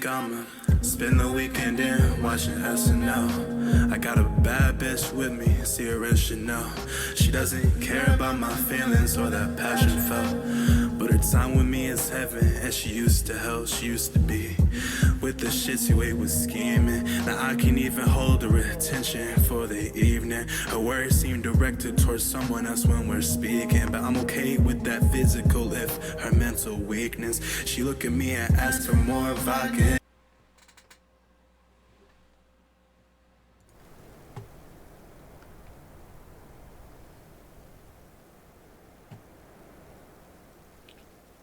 think I'ma spend the weekend in watching SNL. I got a bad bitch with me, see her in Chanel. She doesn't care about my feelings or that passion felt, but her time with me is heaven, and she used to hell. She used to be with the shits you ate with scheming. Now I can't even hold her attention for the evening. Her words seem directed towards someone else when we're speaking, but I'm okay with that physical if her mental weakness. She look at me and ask for more vodka.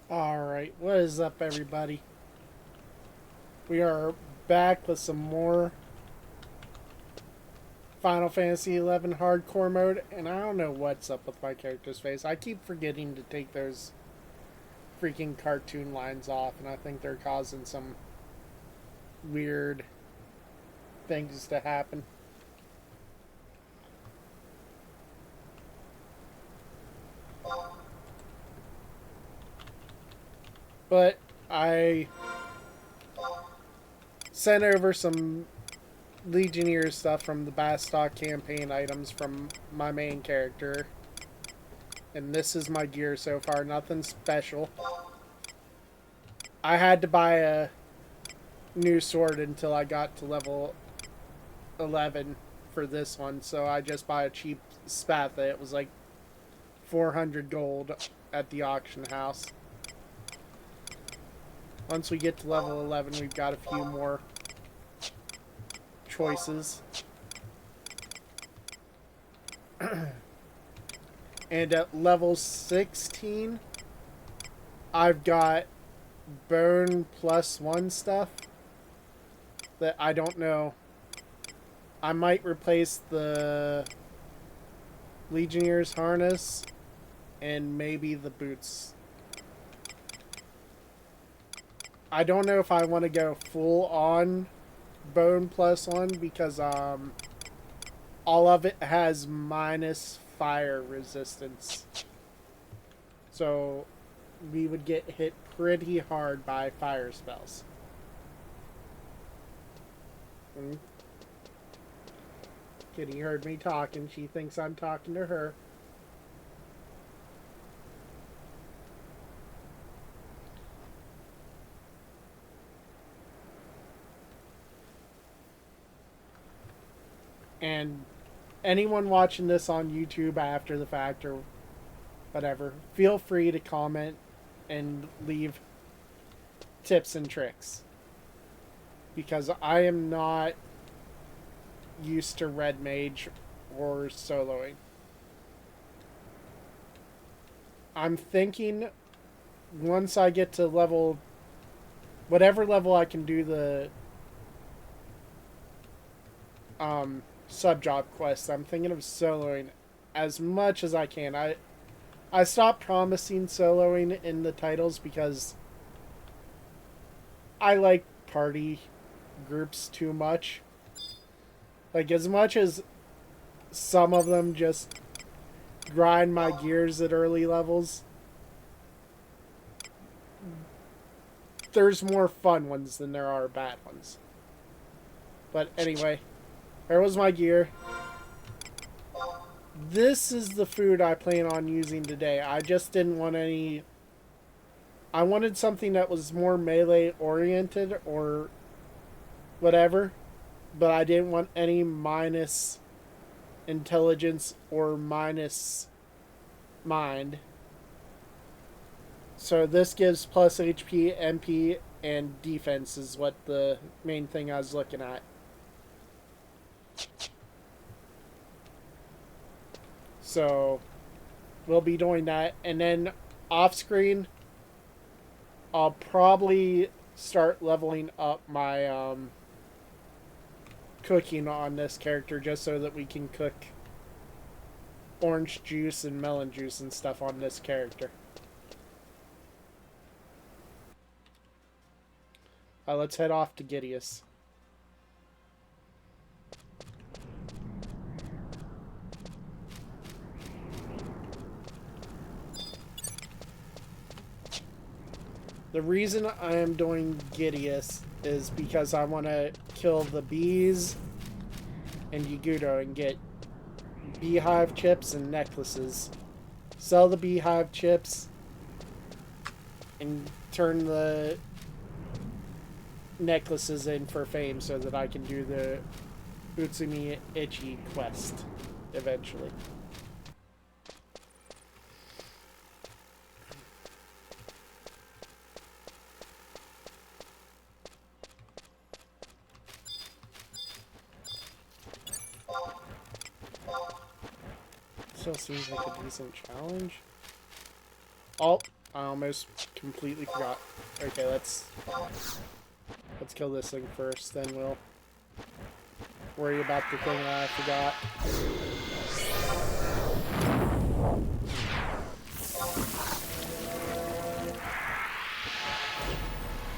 Alright, what is up, everybody? We are back with some more Final Fantasy XI hardcore mode, and I don't know what's up with my character's face. I keep forgetting to take those freaking cartoon lines off, and I think they're causing some weird things to happen. But I sent over some Legionnaire stuff from the Bastock campaign items from my main character. And this is my gear so far, nothing special. I had to buy a new sword until I got to level 11 for this one, so I just bought a cheap spatha. It was like 400 gold at the auction house. Once we get to level 11, we've got a few more choices. And at level 16, I've got bone +1 stuff that I don't know. I might replace the Legionnaire's harness and maybe the boots. I don't know if I want to go full on bone +1 because all of it has minus fire resistance. So we would get hit pretty hard by fire spells. Kitty heard me talking. She thinks I'm talking to her. And anyone watching this on YouTube after the fact or whatever, feel free to comment and leave tips and tricks. Because I am not used to red mage or soloing. I'm thinking once I get to level, whatever level I can do the sub-job quests, I'm thinking of soloing as much as I can. I stopped promising soloing in the titles because I like party groups too much. Like, as much as some of them just grind my gears at early levels, there's more fun ones than there are bad ones. But anyway, there was my gear. This is the food I plan on using today. I just didn't want any... I wanted something that was more melee oriented or whatever, but I didn't want any minus intelligence or minus mind. So this gives plus HP, MP, and defense is what the main thing I was looking at. So we'll be doing that, and then off screen I'll probably start leveling up my cooking on this character just so that we can cook orange juice and melon juice and stuff on this character. Let's head off to Giddeus. The reason I am doing giddeus is because I want to kill the bees and Yagudo and get beehive chips and necklaces. Sell the beehive chips and turn the necklaces in for fame so that I can do the Utsumi Ichi quest eventually. Still seems like a decent challenge. Oh, I almost completely forgot. Okay, let's kill this thing first, then we'll worry about the thing that I forgot.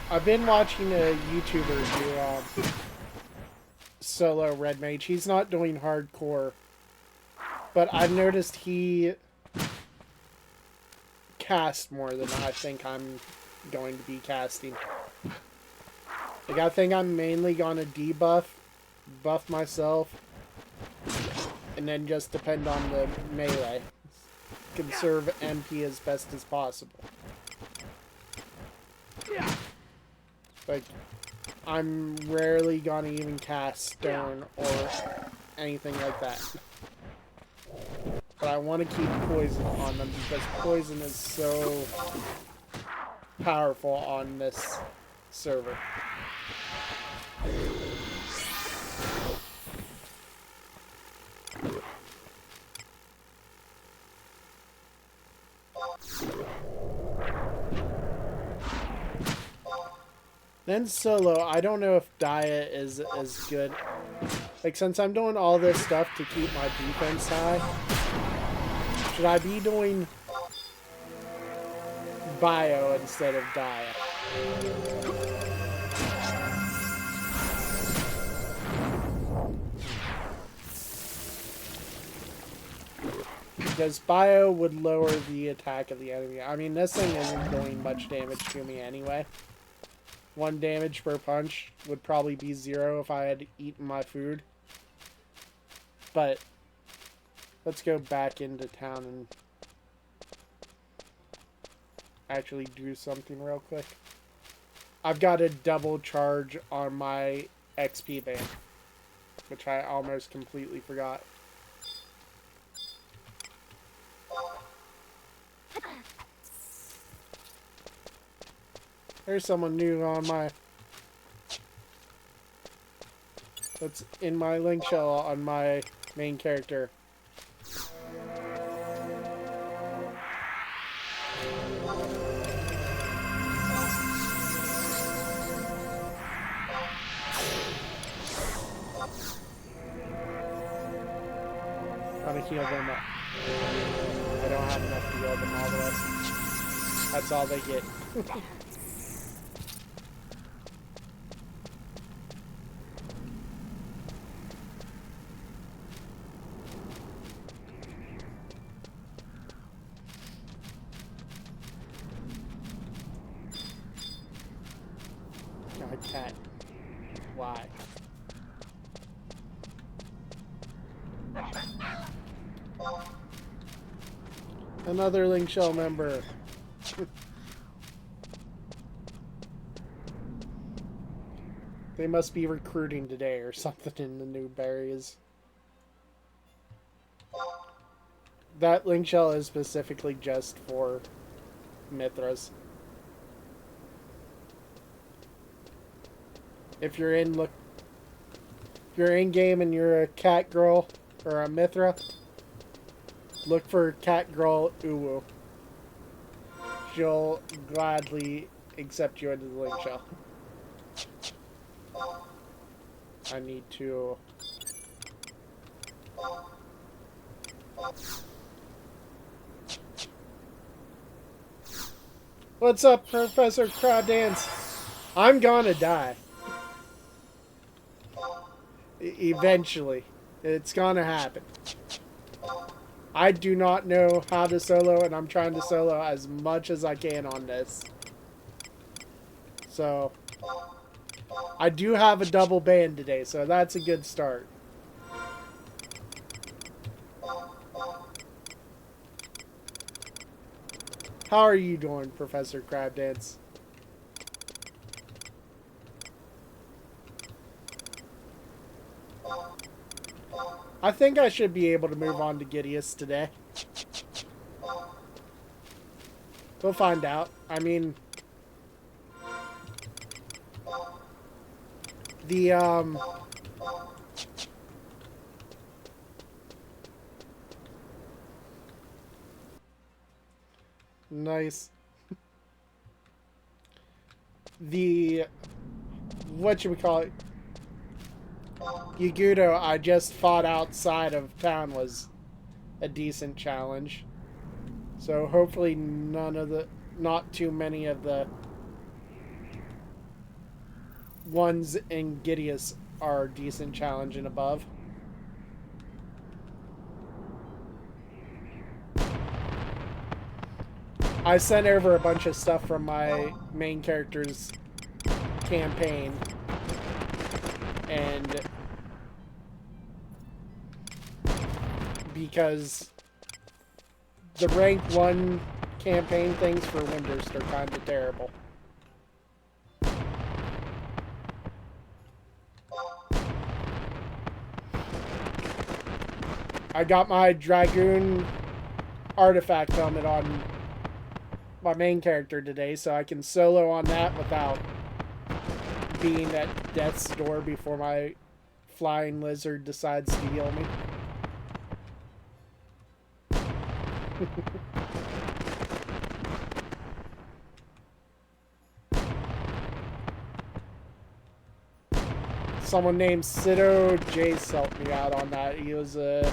I've been watching a YouTuber do solo red mage. He's not doing hardcore, but I've noticed he casts more than I think I'm going to be casting. Like, I think I'm mainly gonna buff myself, and then just depend on the melee. Conserve MP as best as possible. Like, I'm rarely gonna even cast stone or anything like that. But I want to keep poison on them because poison is so powerful on this server. Then solo, I don't know if diet is as good. Like, since I'm doing all this stuff to keep my defense high, should I be doing bio instead of diet? Because bio would lower the attack of the enemy. I mean, this thing isn't doing much damage to me anyway. 1 damage per punch would probably be 0 if I had eaten my food. But let's go back into town and actually do something real quick. I've got a double charge on my XP band, which I almost completely forgot. There's someone new on my... that's in my link shell on my main character. Trying to heal them up. I don't have enough to heal them all the rest. That's all they get. God, cat. Why? Another Link Shell member. They must be recruiting today or something in the new berries. That Link Shell is specifically just for Mithras. If you're in game and you're a cat girl or a Mithra, look for cat girl Uwu. She'll gladly accept you into the Link Shell. I need to... What's up, Professor Crowdance? I'm gonna die. Eventually. It's gonna happen. I do not know how to solo, and I'm trying to solo as much as I can on this. So, I do have a double band today, so that's a good start. How are you doing, Professor Crabdance? I think I should be able to move on to giddeus today. We'll find out. I mean, the nice. The what should we call it? Yagudo I just fought outside of town was a decent challenge. So hopefully not too many of the ones in giddeus are decent challenge and above. I sent over a bunch of stuff from my main character's campaign, and because the rank 1 campaign things for Windurst are kind of terrible. I got my Dragoon artifact helmet on my main character today, so I can solo on that without being at death's door before my flying lizard decides to heal me. Someone named Sido Jace helped me out on that. He was a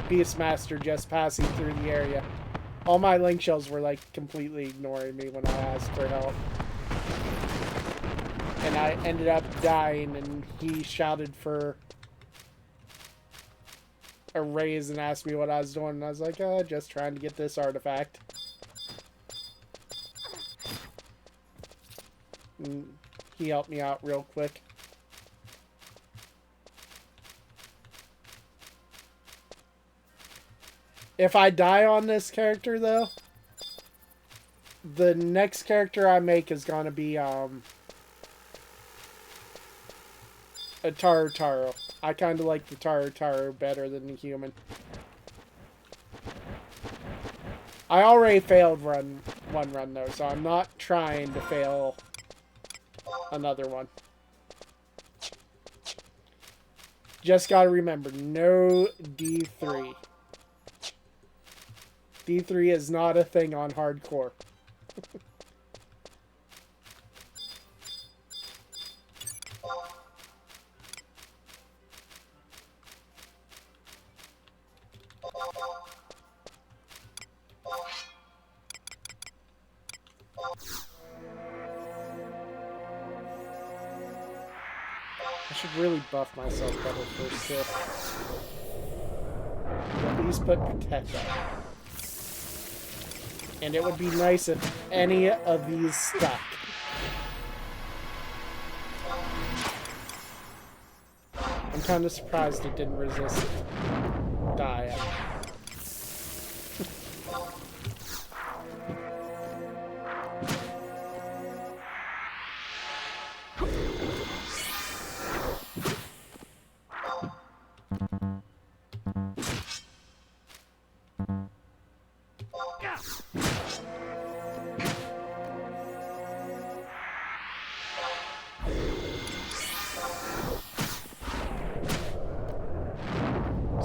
Beastmaster just passing through the area. All my link shells were like completely ignoring me when I asked for help. And I ended up dying, and he shouted for a raise and asked me what I was doing, and I was like, just trying to get this artifact. And he helped me out real quick. If I die on this character, though, the next character I make is going to be a Tarotaro. I kind of like the Tarotaro better than the human. I already failed one run, though, so I'm not trying to fail another one. Just got to remember, no D3. D3 is not a thing on hardcore. I should really buff myself better for Sith. At least put Protect up. And it would be nice if any of these stuck. I'm kind of surprised it didn't resist Dia.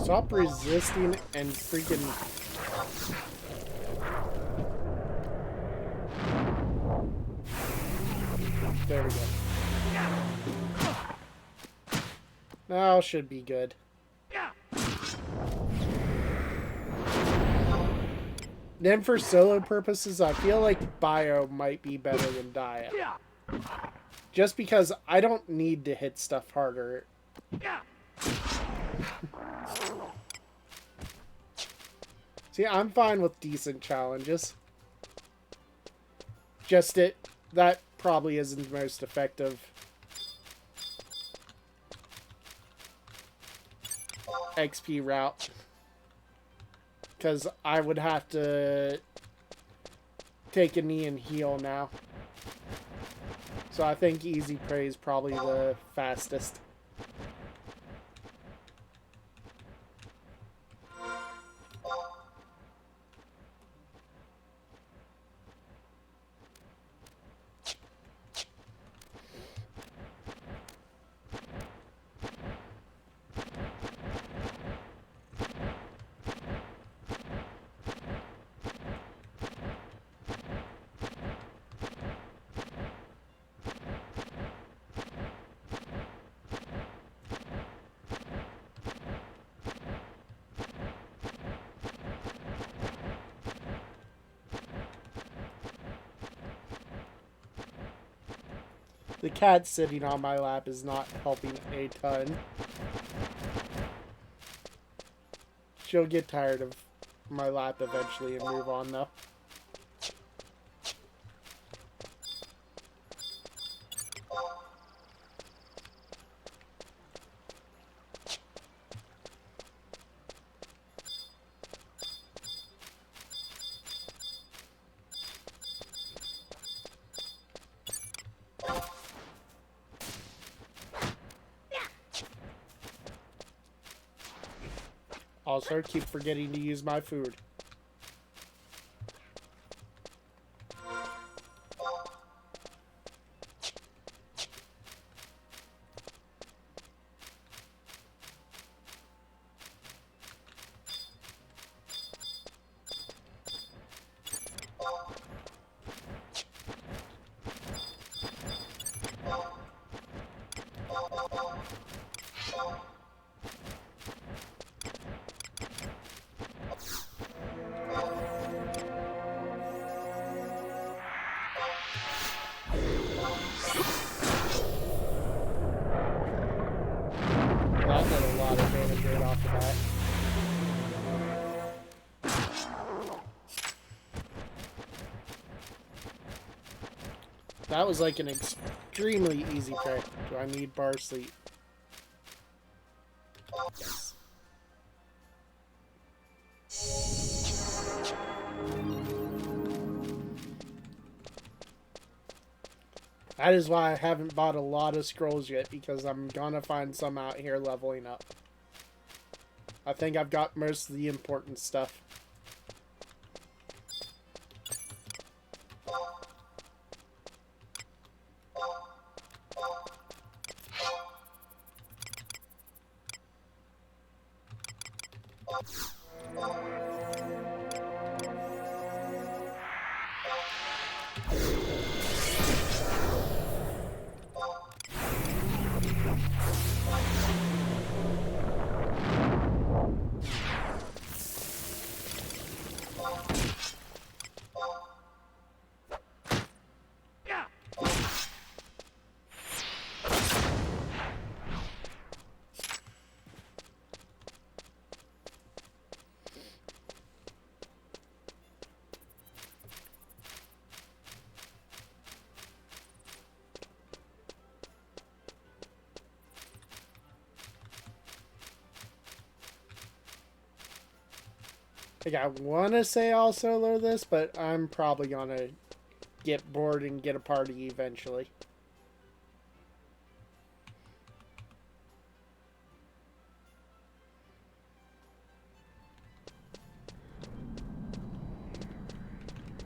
Stop resisting and freaking... There we go. Now should be good. Then for solo purposes, I feel like Bio might be better than Dia. Just because I don't need to hit stuff harder. See, I'm fine with decent challenges. Just that probably isn't the most effective XP route. Because I would have to take a knee and heal now. So I think easy prey is probably the fastest. The cat sitting on my lap is not helping a ton. She'll get tired of my lap eventually and move on, though. Also, keep forgetting to use my food. That did a lot of damage right off the bat. That was like an extremely easy prey. Do I need bar sleep? Yes. That is why I haven't bought a lot of scrolls yet, because I'm gonna find some out here leveling up. I think I've got most of the important stuff. Like, I want to say I'll solo this, but I'm probably gonna get bored and get a party eventually.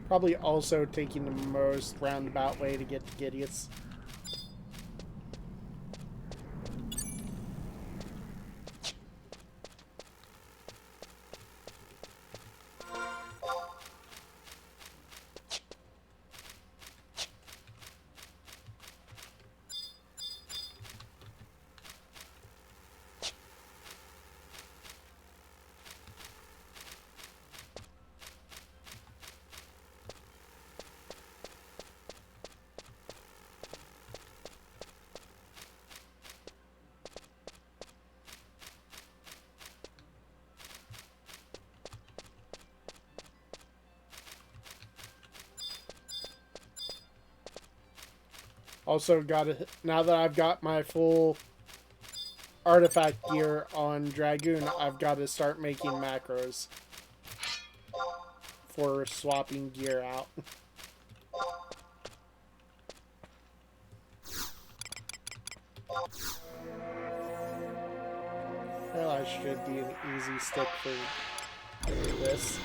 Probably also taking the most roundabout way to get to Giddeus. Also got to, now that I've got my full artifact gear on Dragoon, I've got to start making macros for swapping gear out. Well, I should be an easy stick for this.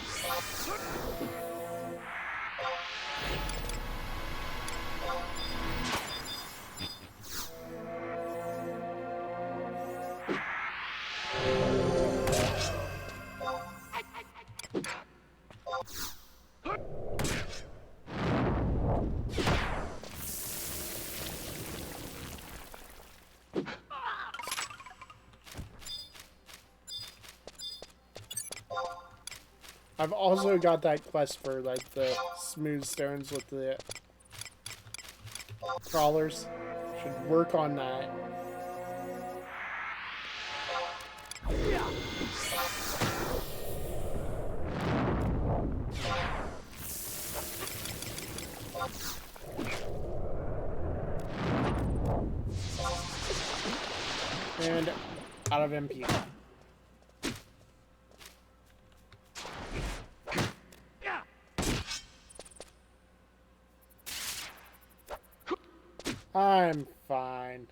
I've also got that quest for like the smooth stones with the crawlers. Should work on that. And out of MP. I'm fine.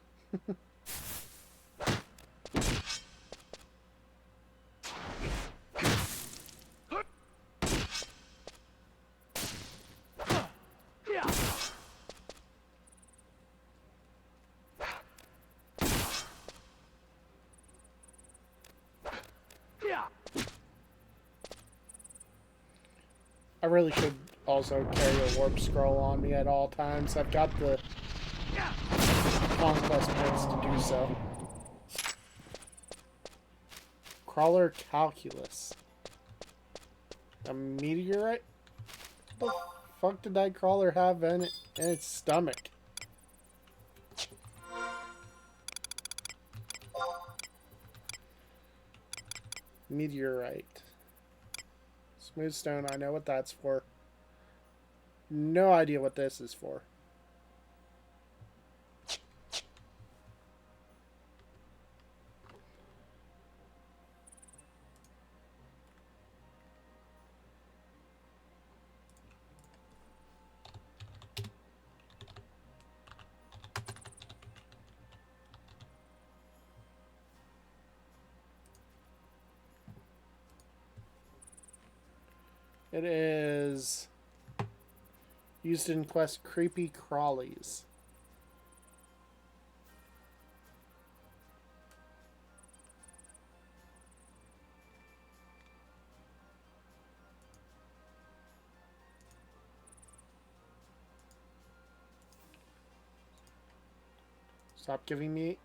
I really should also carry a warp scroll on me at all times. I've got the conquest points to do so. Crawler calculus. A meteorite? What the fuck did that crawler have in its stomach? Meteorite. Smooth stone, I know what that's for. No idea what this is for. It is used in quest creepy crawlies. Stop giving me.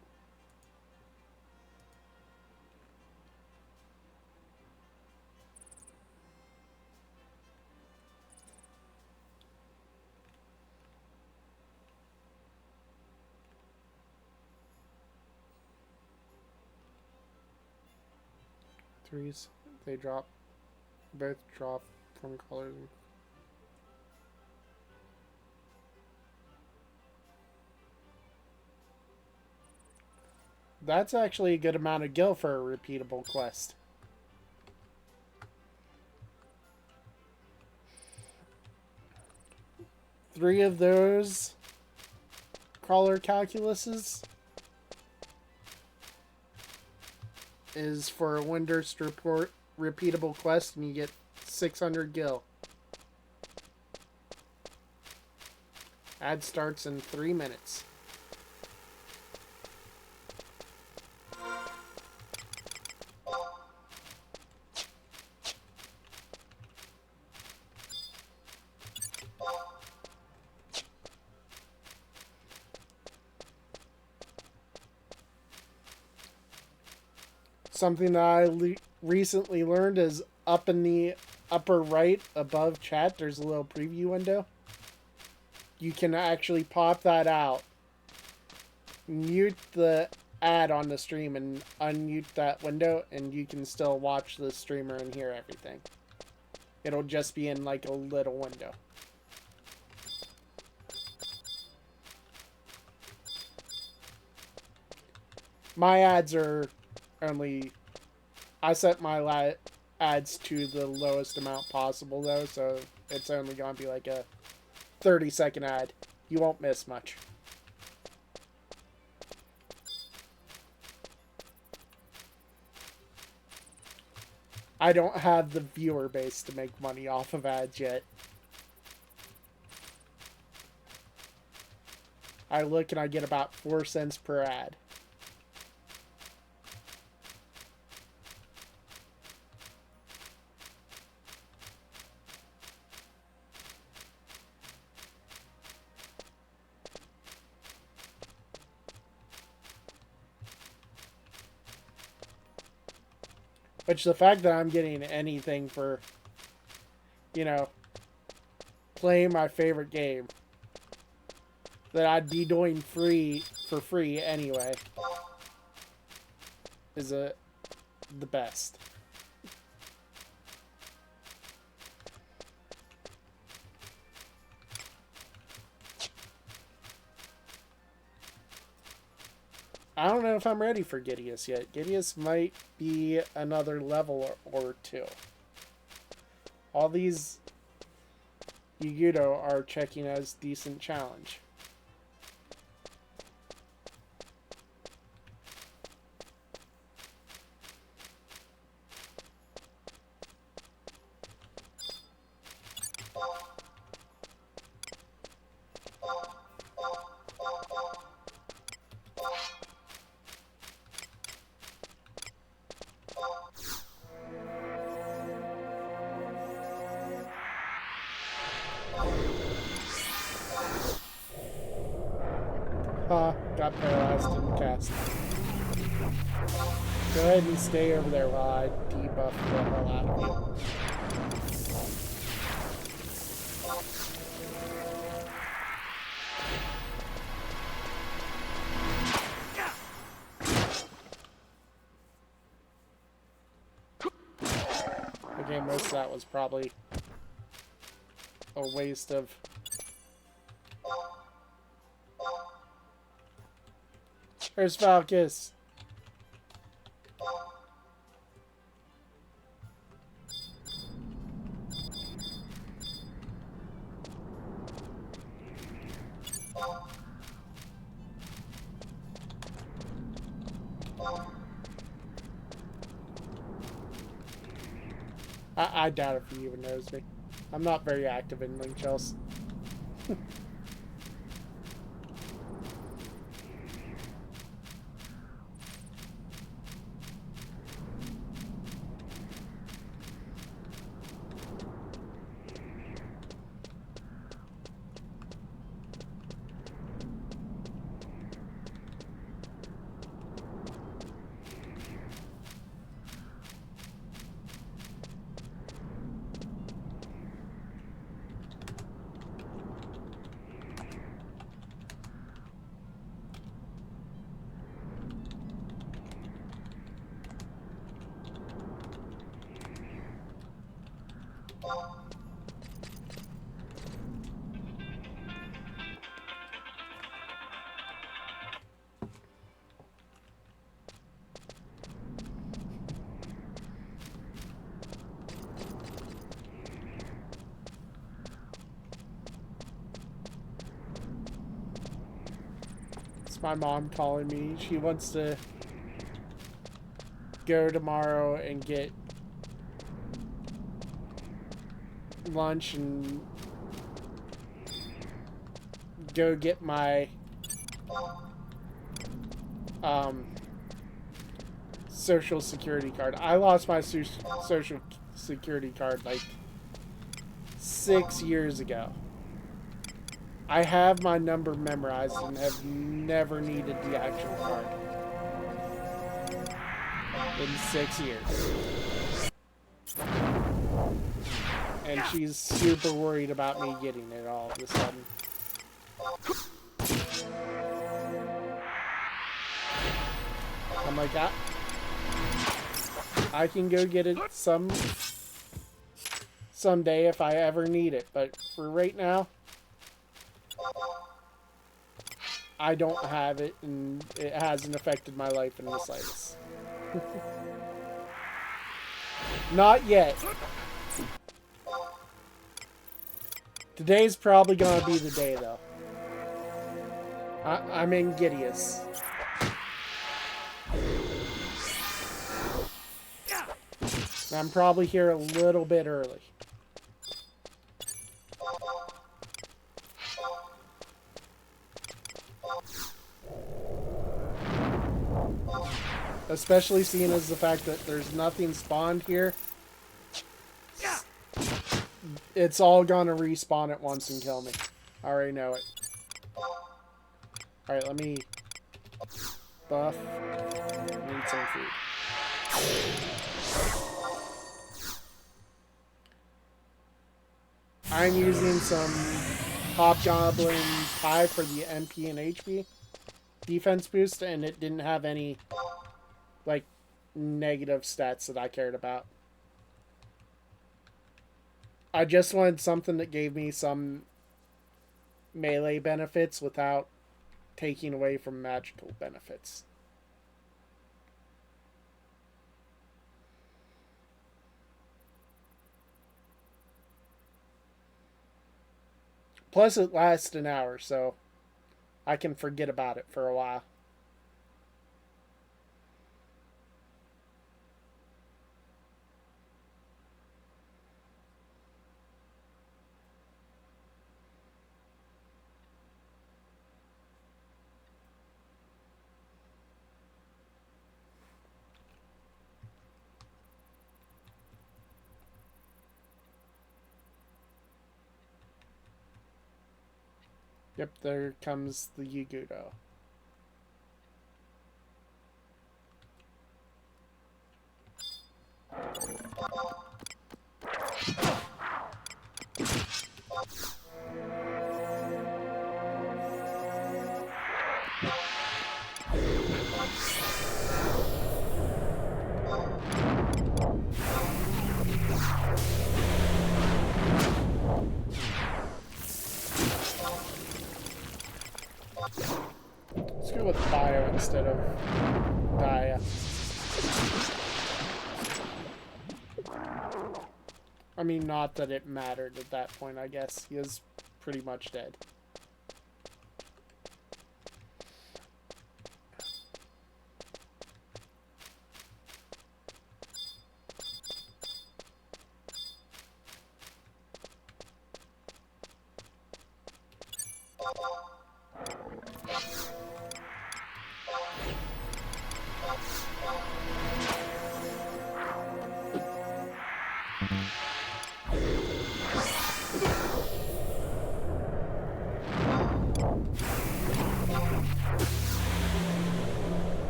Threes, they drop, both drop from colors. That's actually a good amount of gil for a repeatable quest. Three of those crawler calculuses is for a Windurst report repeatable quest, and you get 600 gil. Ad starts in 3 minutes. Something that I recently learned is up in the upper right above chat, there's a little preview window. You can actually pop that out, mute the ad on the stream, and unmute that window, and you can still watch the streamer and hear everything. It'll just be in like a little window. My ads are only... I set my ads to the lowest amount possible, though, so it's only going to be like a 30-second ad. You won't miss much. I don't have the viewer base to make money off of ads yet. I look and I get about 4 cents per ad. Which the fact that I'm getting anything for, you know, playing my favorite game that I'd be doing for free anyway is the best. I don't know if I'm ready for giddeus yet. Giddeus might be another level or two. All these Yugudo are checking as decent challenge. Got paralyzed in the cast. Go ahead and stay over there while I debuff the hell out of you. Okay, most of that was probably a waste of... There's Valkis. I doubt if he even knows me. I'm not very active in Link Shells. My mom calling me. She wants to go tomorrow and get lunch and go get my social security card. I lost my social security card like 6 years ago. I have my number memorized and have never needed the actual card in 6 years. And she's super worried about me getting it all of a sudden. I'm like, I can go get it someday if I ever need it, but for right now, I don't have it, and it hasn't affected my life in the slightest. Not yet. Today's probably gonna be the day, though. I'm in giddeus. I'm probably here a little bit early. Especially seeing as the fact that there's nothing spawned here. It's all gonna respawn at once and kill me. I already know it. Alright, let me buff. Need some food. I'm using some Hobgoblin Pie for the MP and HP defense boost, and it didn't have any, like, negative stats that I cared about. I just wanted something that gave me some melee benefits without taking away from magical benefits. Plus, it lasts an hour, so I can forget about it for a while. Yep, there comes the Yugudo. Let's go with Bio instead of Dia. I mean, not that it mattered at that point, I guess. He is pretty much dead.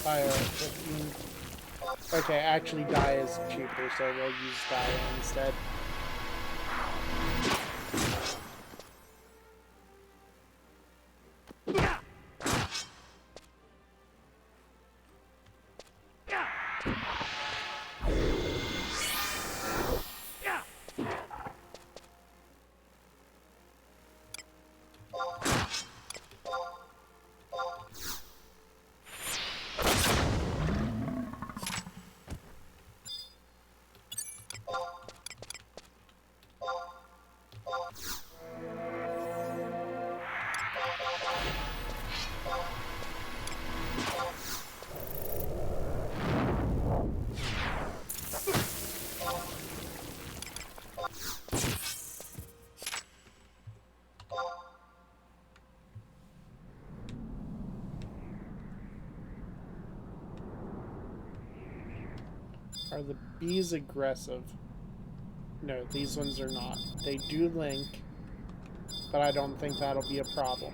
Bio at 15. Okay, actually Dia is cheaper, so we'll use Dia instead. Are the bees aggressive? No, these ones are not. They do link, but I don't think that'll be a problem.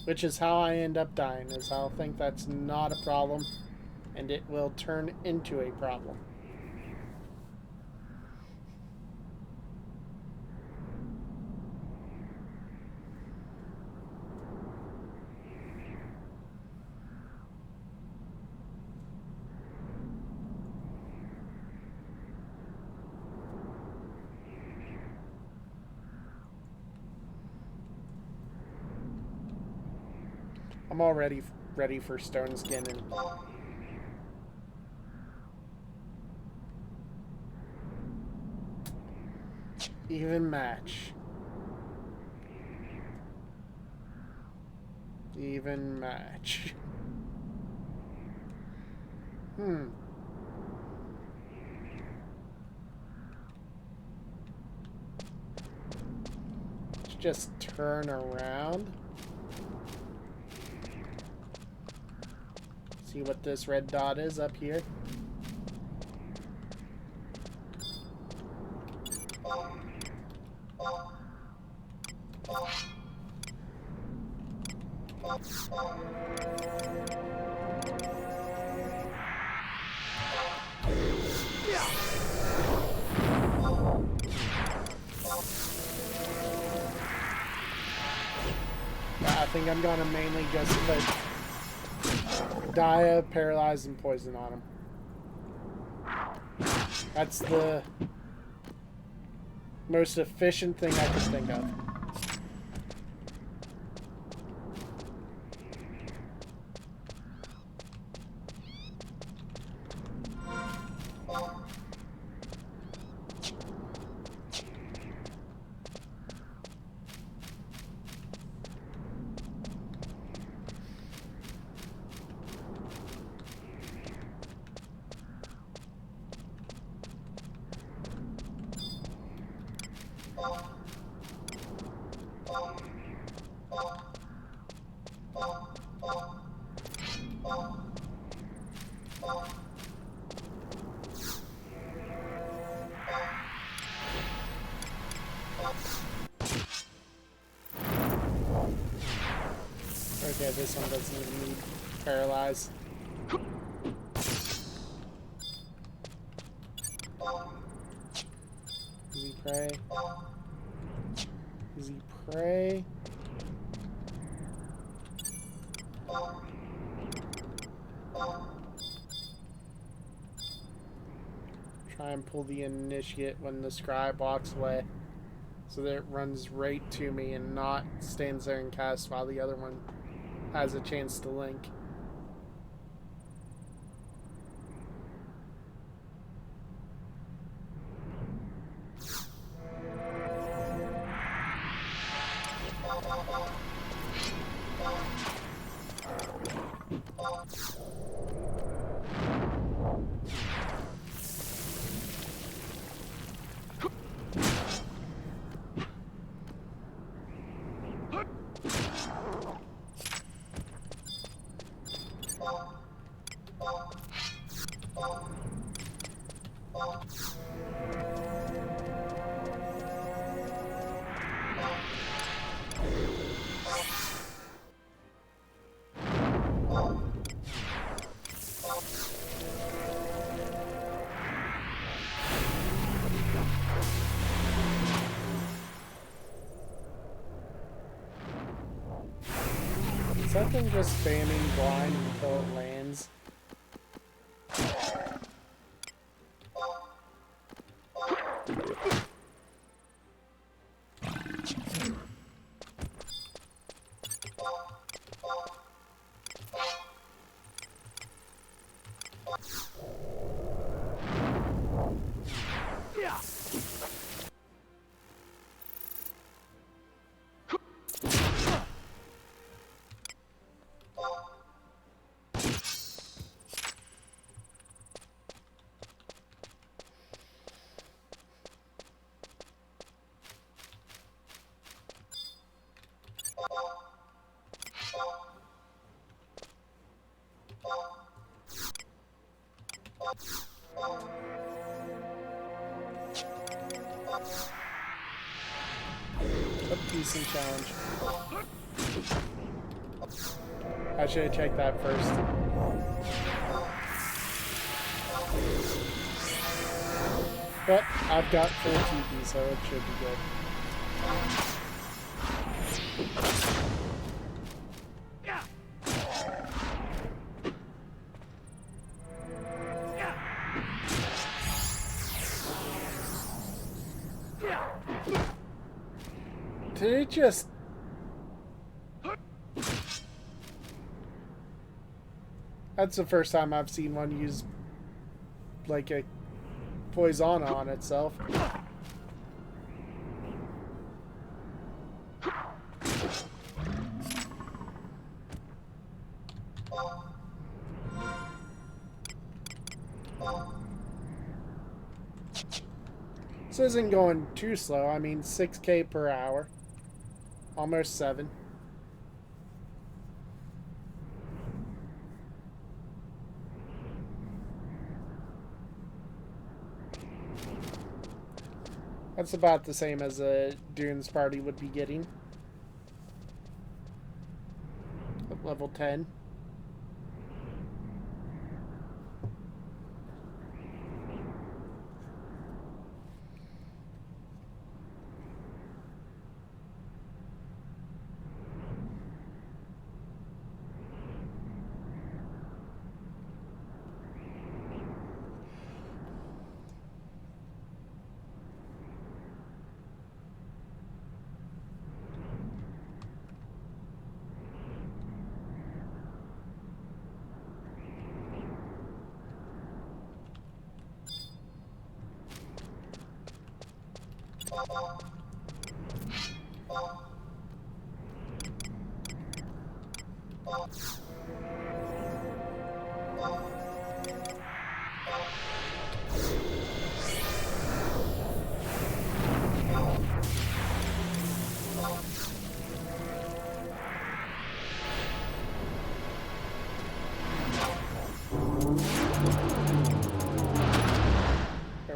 Which is how I end up dying, is I'll think that's not a problem, and it will turn into a problem. I'm already ready for stone skin and even match. Even match. Let's just turn around. See what this red dot is up here. I think I'm gonna mainly just put Dia, Paralyze, and Poison on him. That's the most efficient thing I could think of. Okay, this one doesn't even need Paralyze. Easy prey. Easy prey. Try and pull the initiate when the scribe walks away, so that it runs right to me and not stands there and casts while the other one has a chance to link. Is that thing just spamming blind until it lands? A decent challenge. I should have checked that first. But I've got full TP, so it should be good. Did it just... That's the first time I've seen one use like a poison on itself. This isn't going too slow. I mean, 6K per hour. Almost 7. That's about the same as a Dunes party would be getting. At level 10.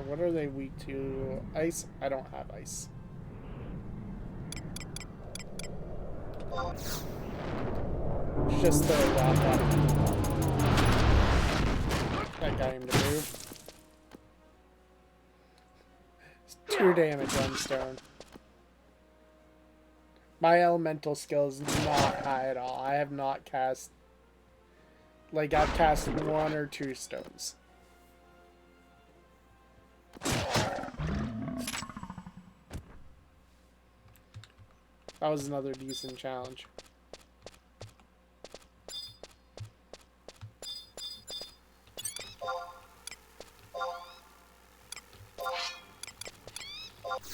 What are they weak to? Ice? I don't have ice. Just throw a rock at him. That got him to move. It's 2 damage on stone. My elemental skill is not high at all. I have not cast... Like, I've cast 1 or 2 stones. That was another decent challenge.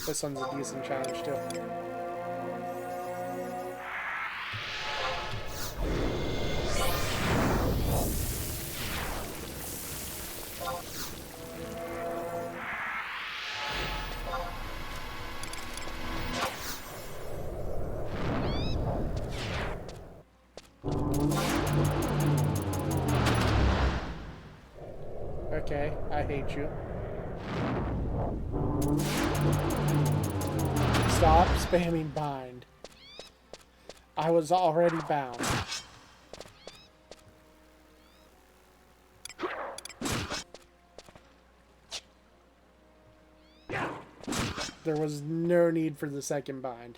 This one's a decent challenge too. Okay, I hate you. Stop spamming bind. I was already bound. There was no need for the second bind.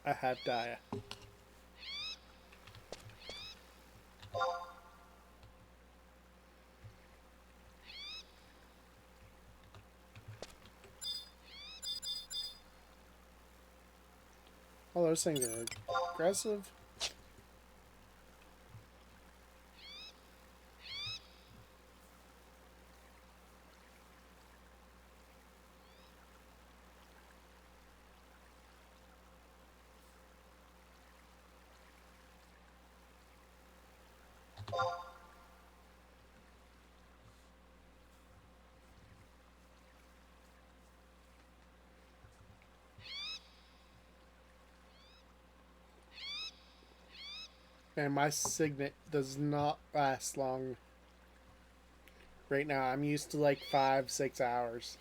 I have dire. Oh, those things are aggressive. And my signet does not last long right now. I'm used to like 5-6 hours.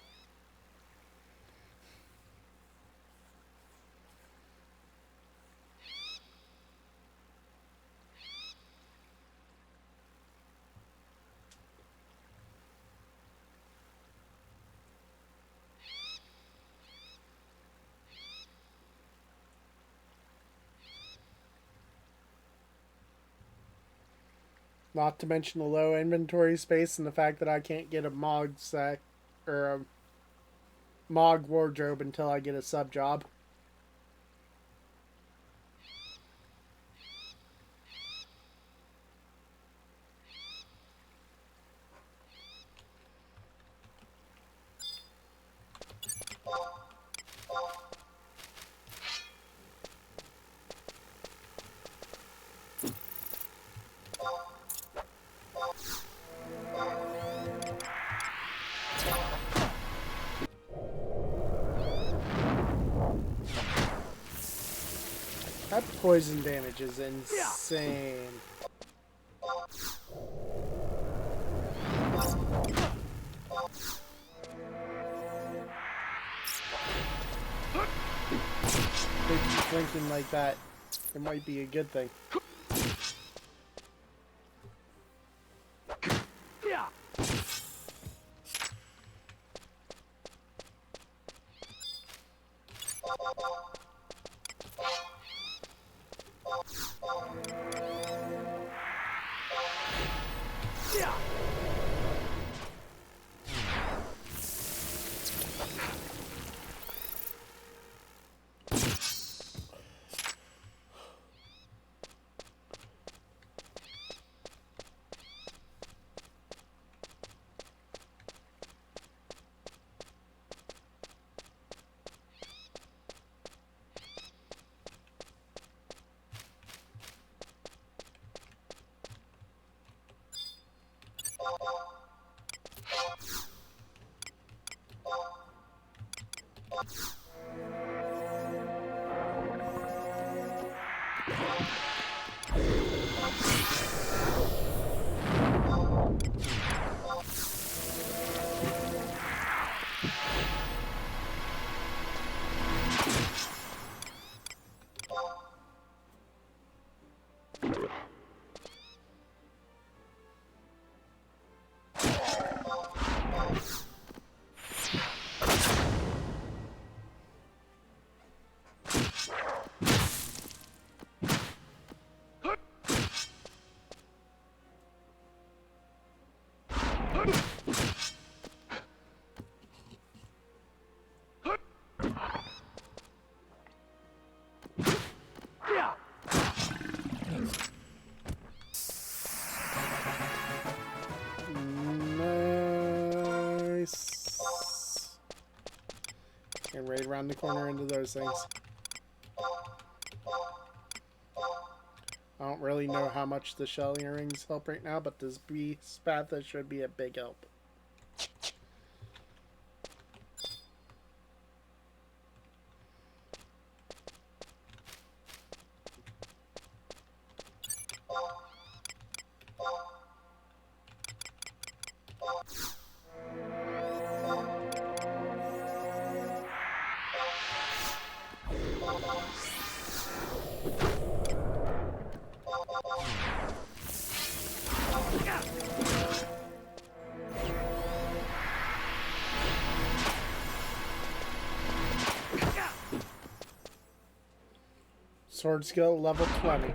Not to mention the low inventory space and the fact that I can't get a Mog sack or a Mog wardrobe until I get a sub job. That poison damage is insane. They keep blinking like that. It might be a good thing. Nice. And right around the corner into those things. I don't really know how much the shell earrings help right now, but this beast path should be a big help. Sword skill level 20.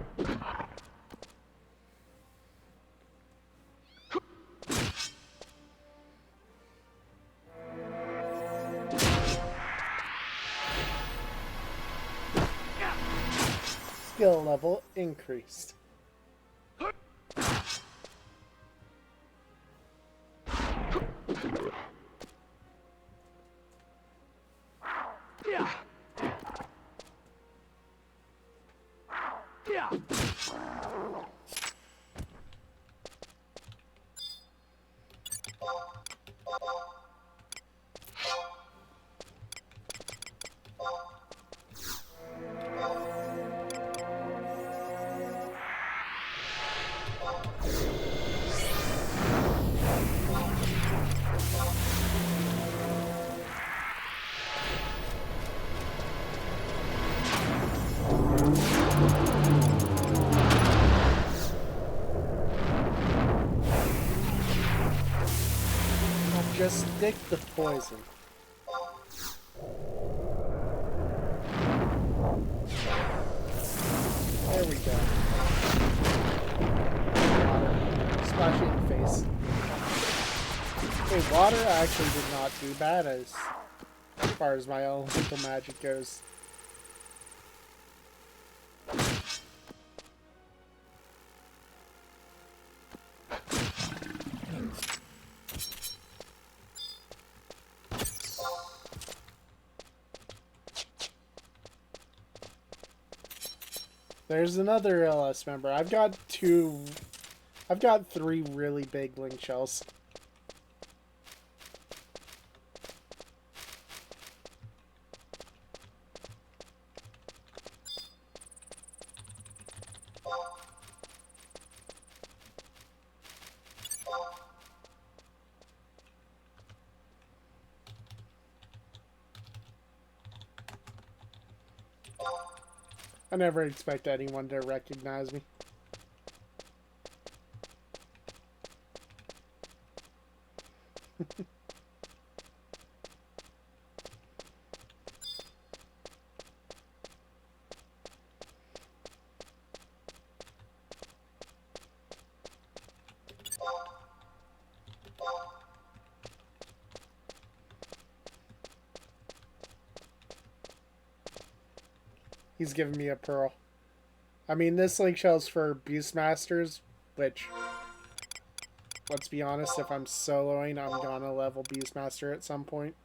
Skill level increased. Addictive poison. There we go. Water. Splash it in the face. Okay, water actually did not do bad as far as my elemental magic goes. There's another LS member. I've got three really big link shells. I never expect anyone to recognize me. He's giving me a pearl. I mean, this link shell's for Beastmasters, which, let's be honest, if I'm soloing, I'm gonna level Beastmaster at some point.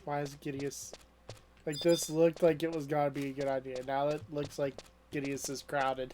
Why is giddeus... Like, this looked like it was gonna be a good idea. Now it looks like giddeus is crowded.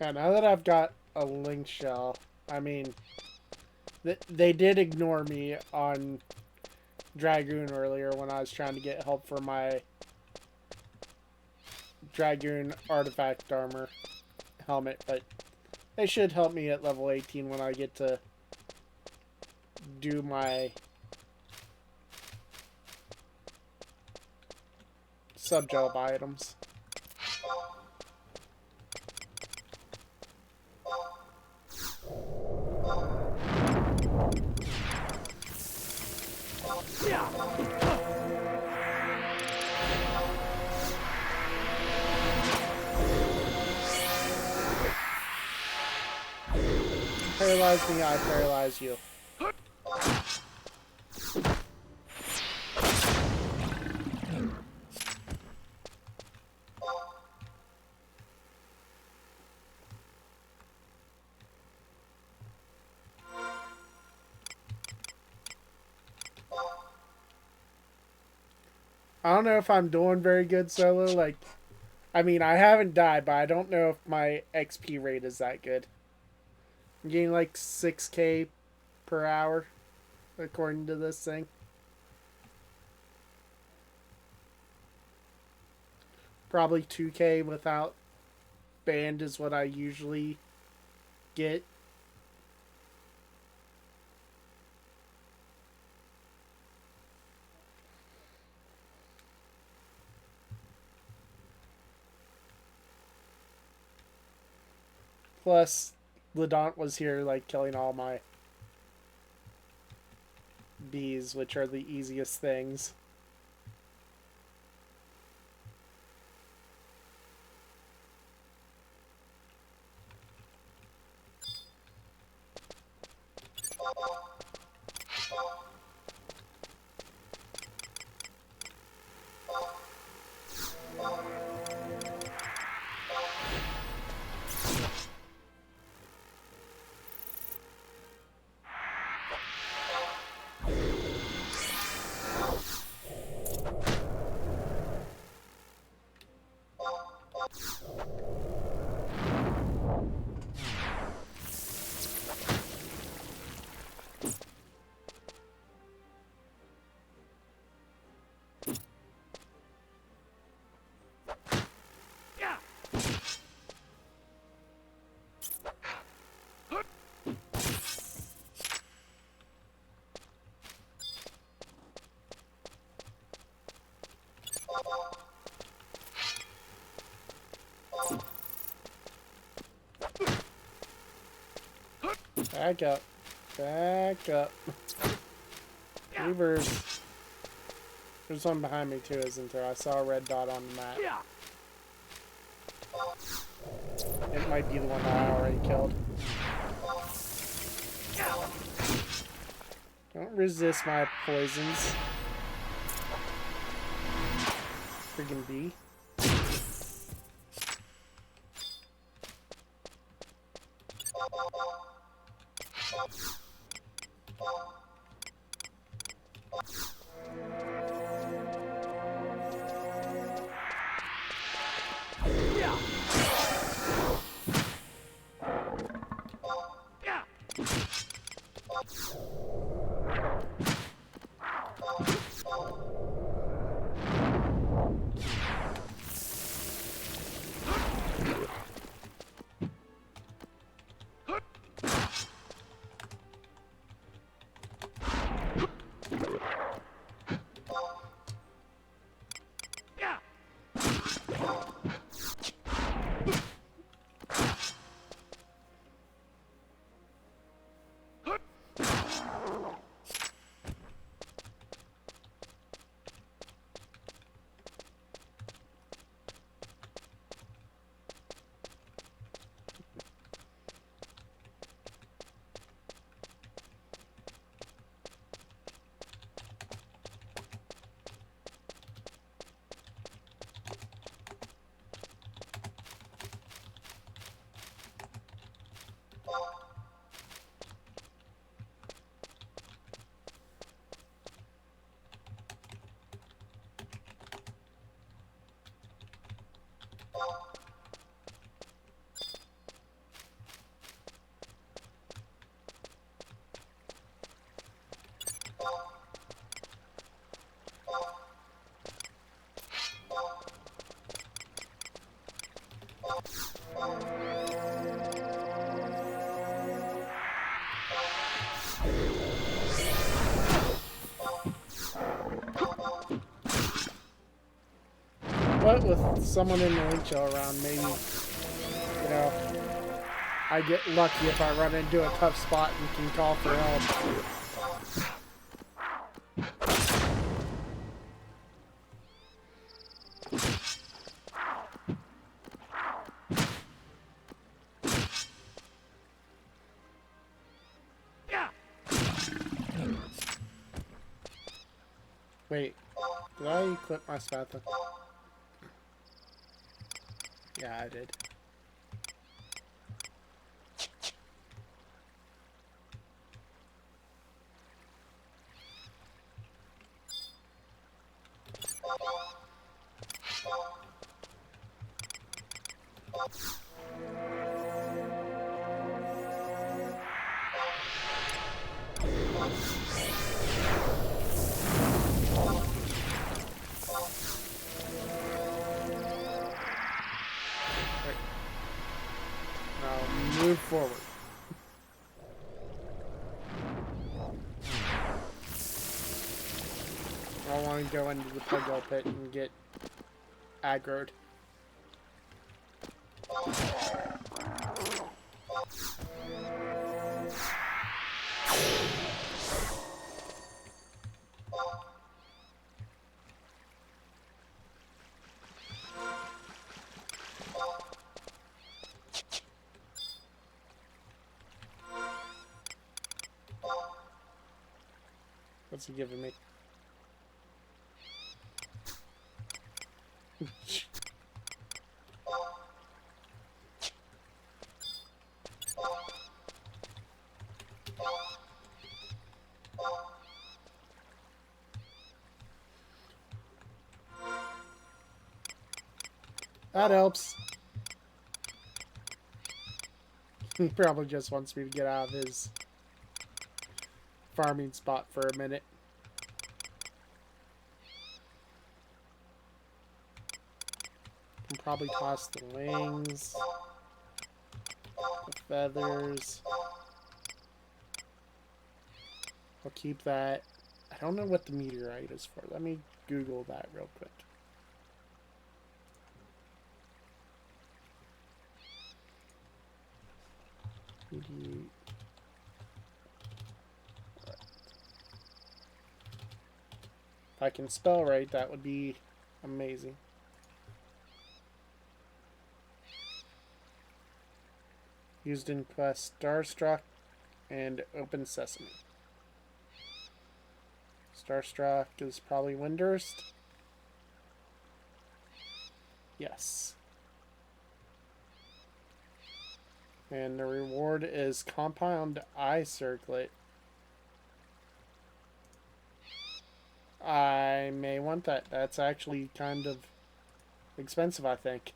Yeah, now that I've got a link shell, I mean, they did ignore me on Dragoon earlier when I was trying to get help for my Dragoon artifact armor helmet, but they should help me at level 18 when I get to do my sub-job items. Paralyze me, I paralyze you. I don't know if I'm doing very good solo. Like, I mean, I haven't died, but I don't know if my XP rate is that good. I'm getting like 6k per hour, according to this thing. Probably 2k without band is what I usually get. Plus, Ladont was here, like, killing all my bees, which are the easiest things. Back up. Back up. Reverse. There's one behind me too, isn't there? I saw a red dot on the map. It might be the one that I already killed. Don't resist my poisons. Friggin' bee. But with someone in the link show around, maybe, you know, I get lucky if I run into a tough spot and can call for help. Wait, did I equip my spatula? Yeah, I did. Move forward. I don't want to go into the puggle pit and get aggroed. What's he giving me? That helps. He probably just wants me to get out of his farming spot for a minute. Can probably toss the wings, the feathers. I'll keep that. I don't know what the meteorite is for. Let me Google that real quick. Meteorite. If I can spell right, that would be amazing. Used in Quest Starstruck and Open Sesame. Starstruck is probably Windurst. Yes. And the reward is Compound Eye Circlet. I may want that. That's actually kind of expensive, I think.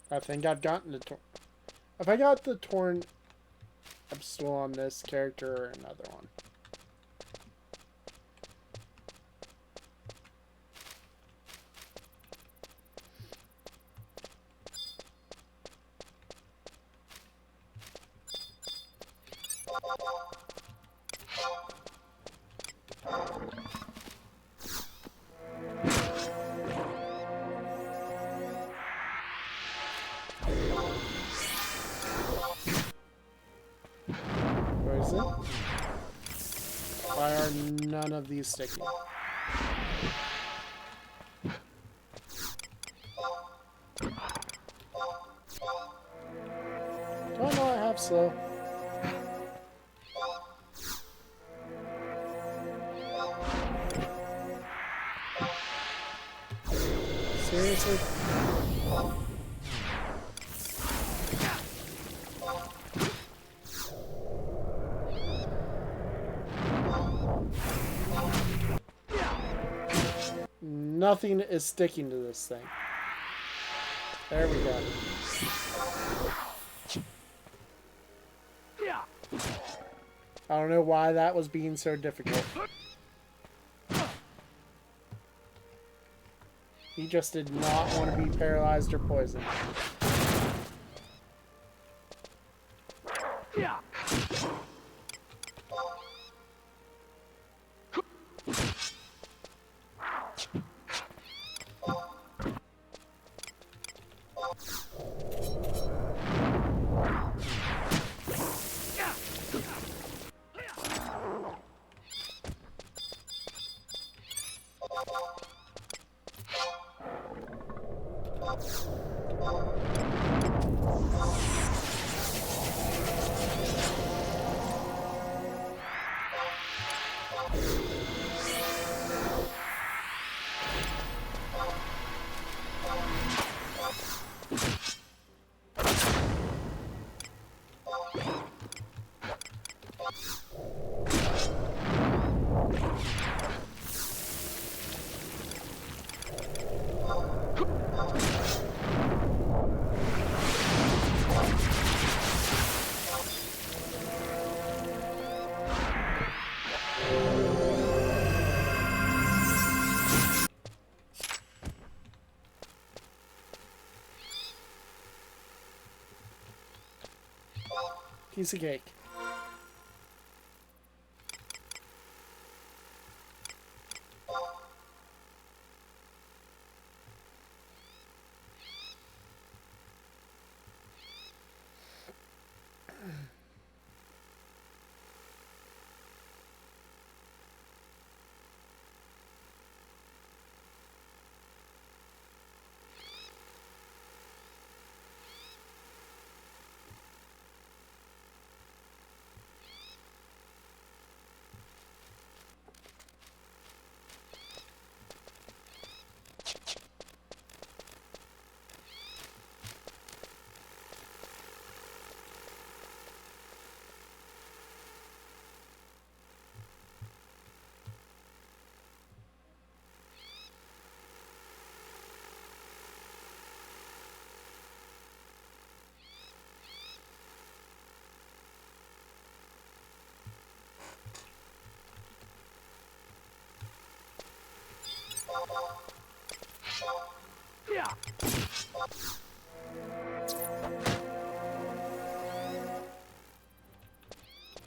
I think I've gotten the torn. If I got the torn, I'm still on this character or another one. Where is it? Why are none of these sticking? Oh no, I have slow. Seriously? Nothing is sticking to this thing. There we go. I don't know why that was being so difficult. He just did not want to be paralyzed or poisoned. Piece of cake.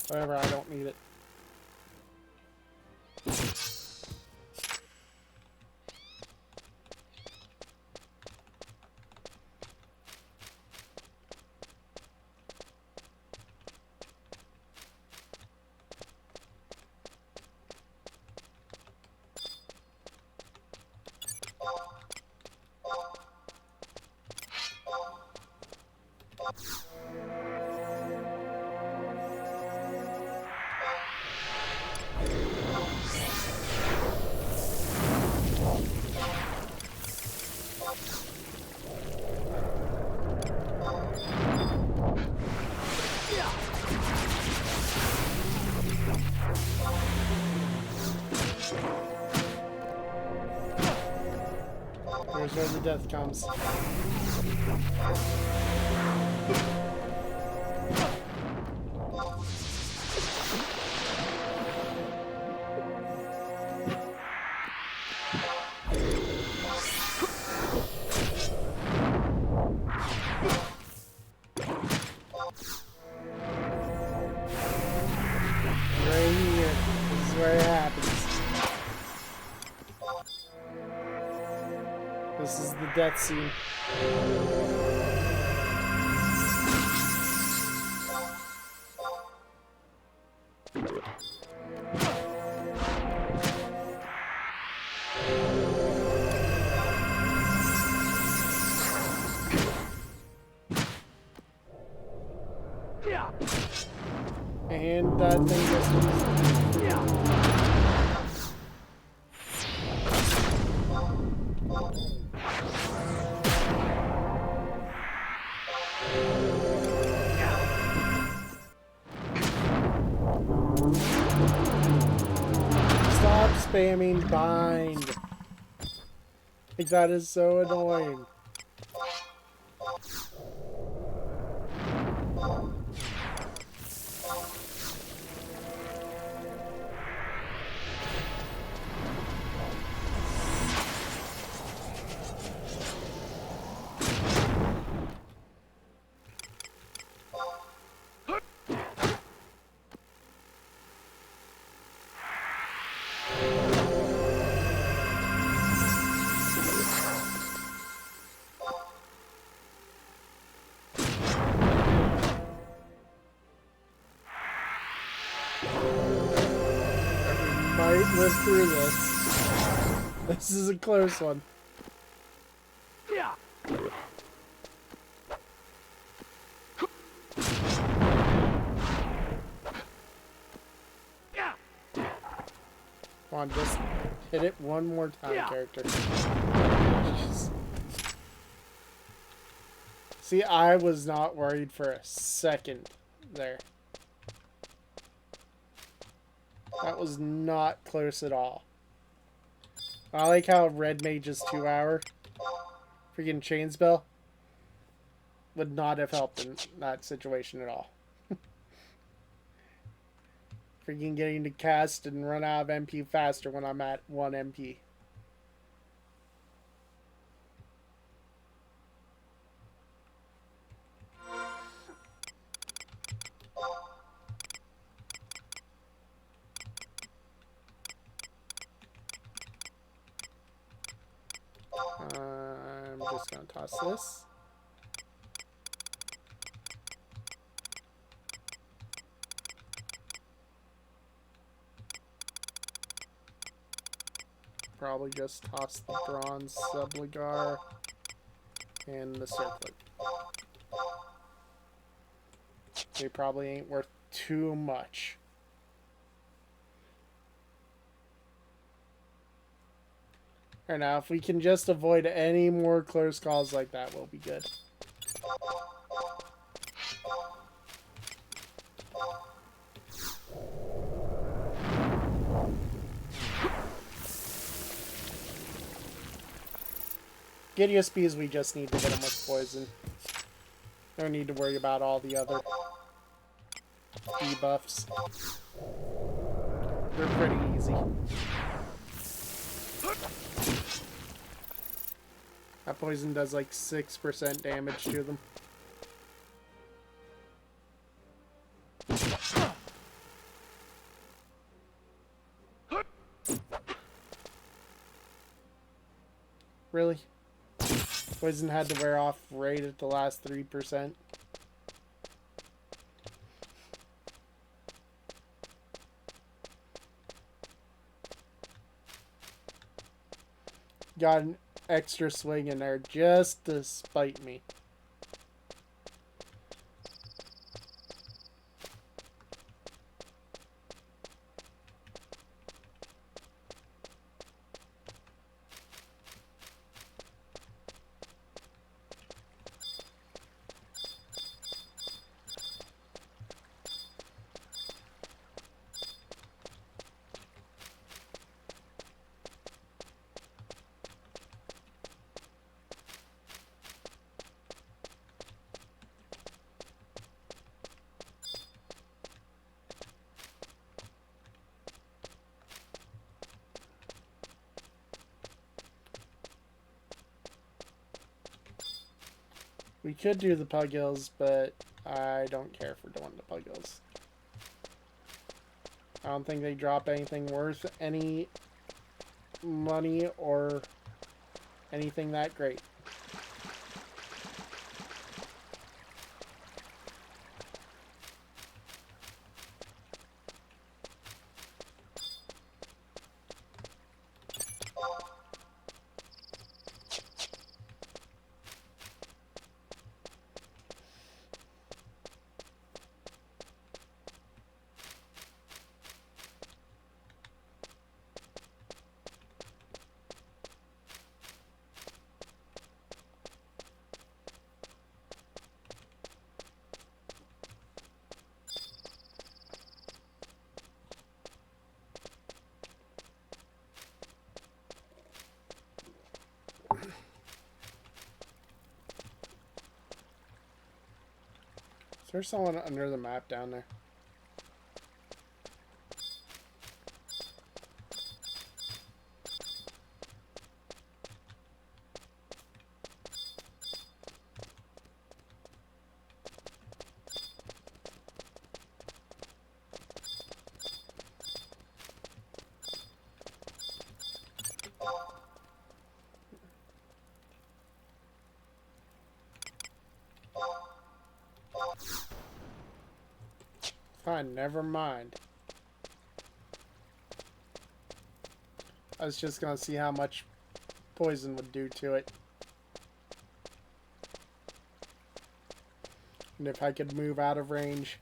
Whatever, I don't need it. Here's where the death comes. Right here. This is where it happens. This is the death scene. And that thing just... Stop spamming bind. Like, that is so annoying. Might live through this. This is a close one. Come on, just hit it one more time, character. Jeez. See, I was not worried for a second there. That was not close at all. I like how Red Mage is 2 hour. Freaking chain spell would not have helped in that situation at all. Freaking getting to cast and run out of MP faster when I'm at 1 MP. I'm just gonna toss this. Probably just toss the bronze subligar and the circlet. They probably ain't worth too much. Alright, now if we can just avoid any more close calls like that, we'll be good. Giddeus bees, we just need to hit them with poison. Don't need to worry about all the other debuffs. They're pretty easy. That poison does like 6% damage to them. Really? Poison had to wear off right at the last 3%. Got an extra swing in there just to spite me. We could do the Puggills, but I don't care for doing the Puggills. I don't think they drop anything worth any money or anything that great. Is there someone under the map down there? Fine, never mind. I was just gonna see how much poison would do to it. And if I could move out of range.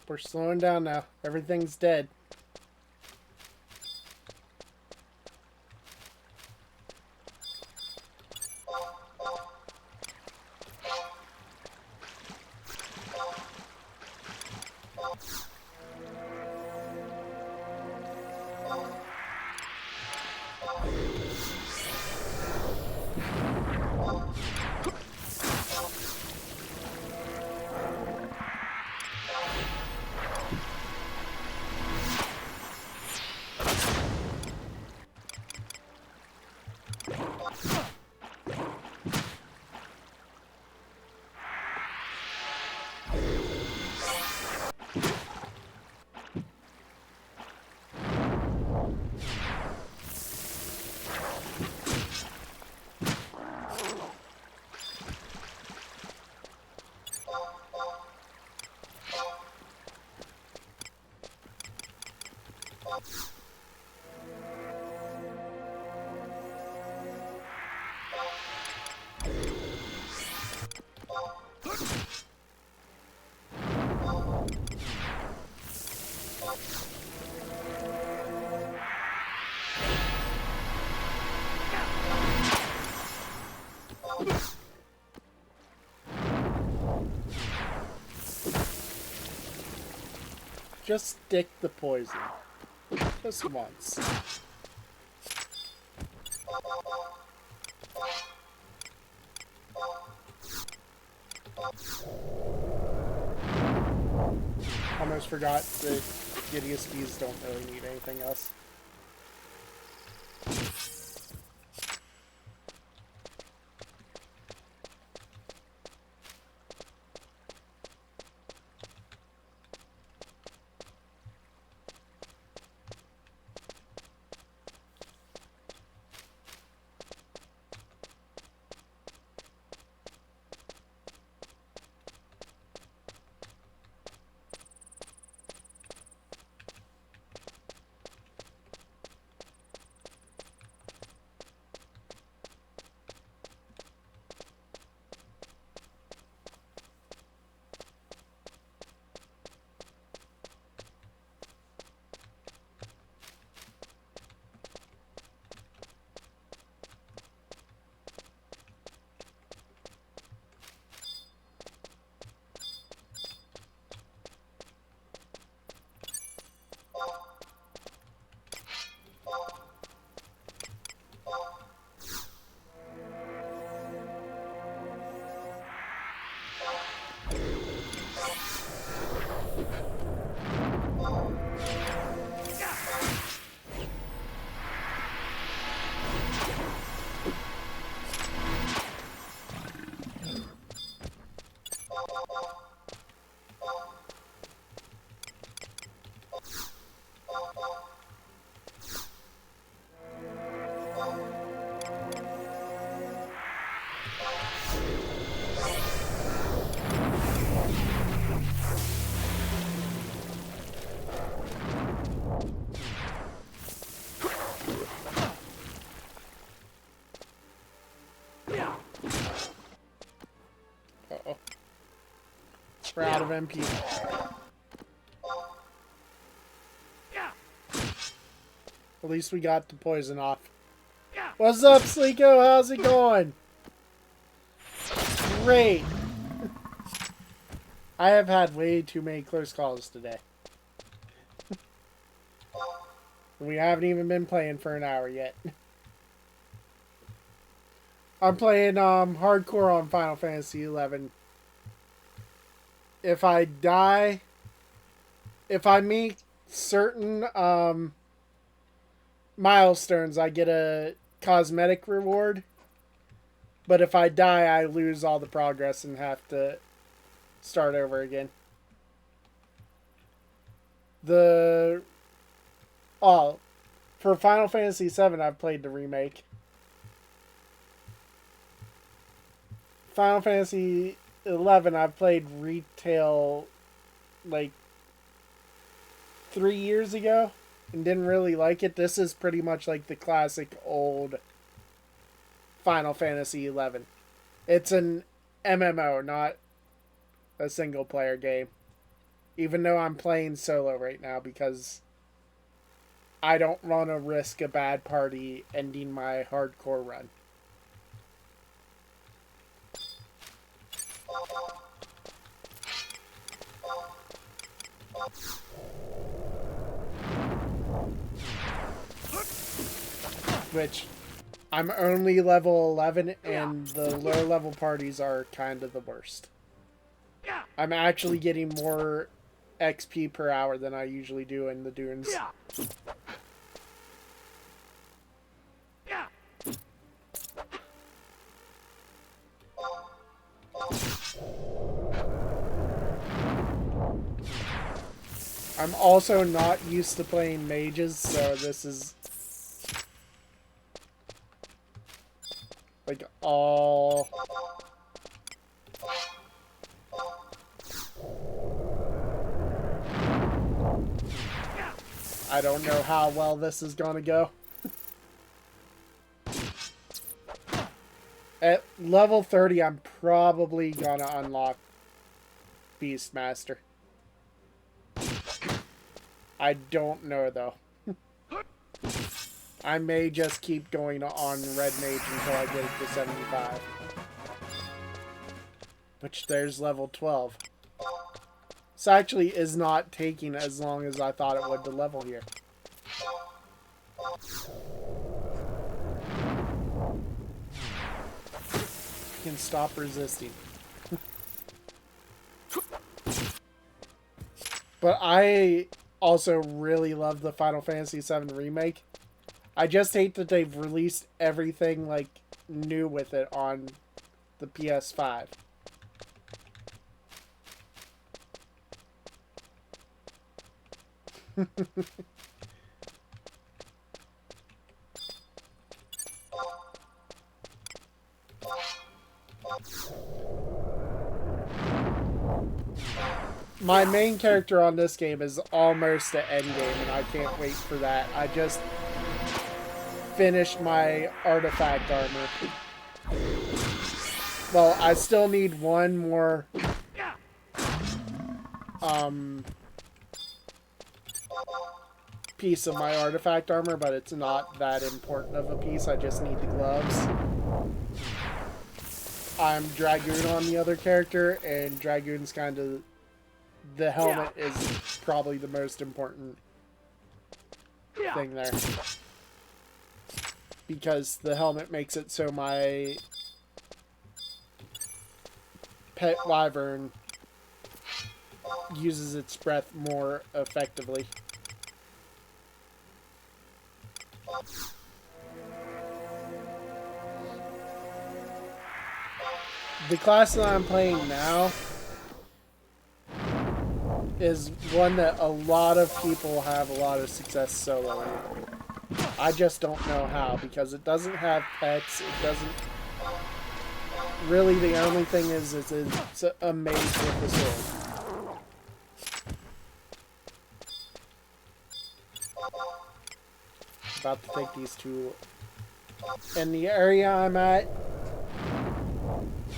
We're slowing down now. Everything's dead. Just stick the poison. Just once. Almost forgot that giddeus bees don't really need anything else. Uh-oh. We're out of MP. At least we got the poison off. What's up, Sleeko? How's it going? Great. I have had way too many close calls today. We haven't even been playing for an hour yet. I'm playing hardcore on Final Fantasy 11. If I die, if I meet certain milestones, I get a cosmetic reward. But if I die, I lose all the progress and have to start over again. For Final Fantasy 7, I've played the remake. Final Fantasy 11, I've played retail like 3 years ago and didn't really like it. This is pretty much like the classic old Final Fantasy 11. It's an MMO, not a single player game. Even though I'm playing solo right now because I don't want to risk a bad party ending my hardcore run. Which, I'm only level 11 and the low level parties are kind of the worst. I'm actually getting more XP per hour than I usually do in the dunes. I'm also not used to playing mages, so this is like all... I don't know how well this is gonna go. At level 30, I'm probably gonna unlock Beastmaster. I don't know, though. I may just keep going on Red Mage until I get it to 75. Which, there's level 12. This actually is not taking as long as I thought it would to level here. You can stop resisting. But I also really love the Final Fantasy VII Remake. I just hate that they've released everything like new with it on the PS5. My main character on this game is almost at endgame, and I can't wait for that. I just finished my artifact armor. Well, I still need one more piece of my artifact armor, but it's not that important of a piece. I just need the gloves. I'm Dragoon on the other character, and Dragoon's kind of... The helmet is probably the most important thing there. Because the helmet makes it so my pet wyvern uses its breath more effectively. The class that I'm playing now is one that a lot of people have a lot of success soloing. I just don't know how, because it doesn't have pets, it doesn't... Really, the only thing is it's a mage with a sword. About to take these two. In the area I'm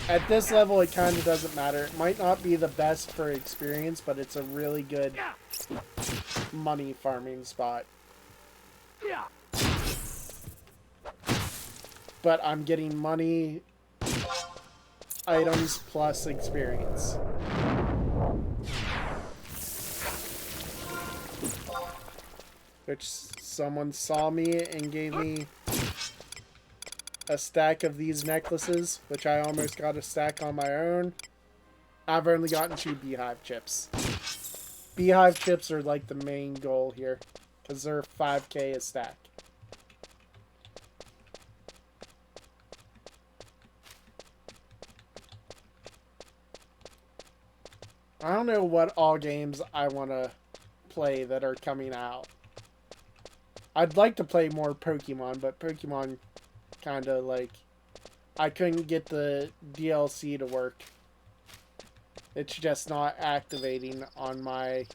at this level, it kind of doesn't matter. It might not be the best for experience, but it's a really good money farming spot. But I'm getting money, items, plus experience. Which someone saw me and gave me a stack of these necklaces, which I almost got a stack on my own. I've only gotten 2 beehive chips. Beehive chips are like the main goal here, because they're 5k a stack. I don't know what all games I want to play that are coming out. I'd like to play more Pokemon, but Pokemon kind of like... I couldn't get the DLC to work. It's just not activating on my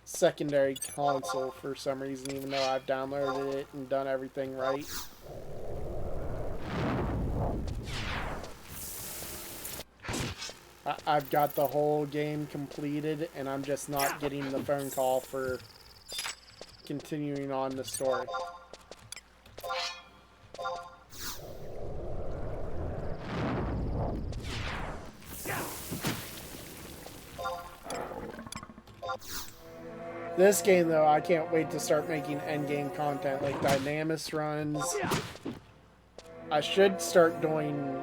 secondary console for some reason, even though I've downloaded it and done everything right. I've got the whole game completed, and I'm just not getting the phone call for continuing on the story. This game, though, I can't wait to start making endgame content, like Dynamis runs. I should start doing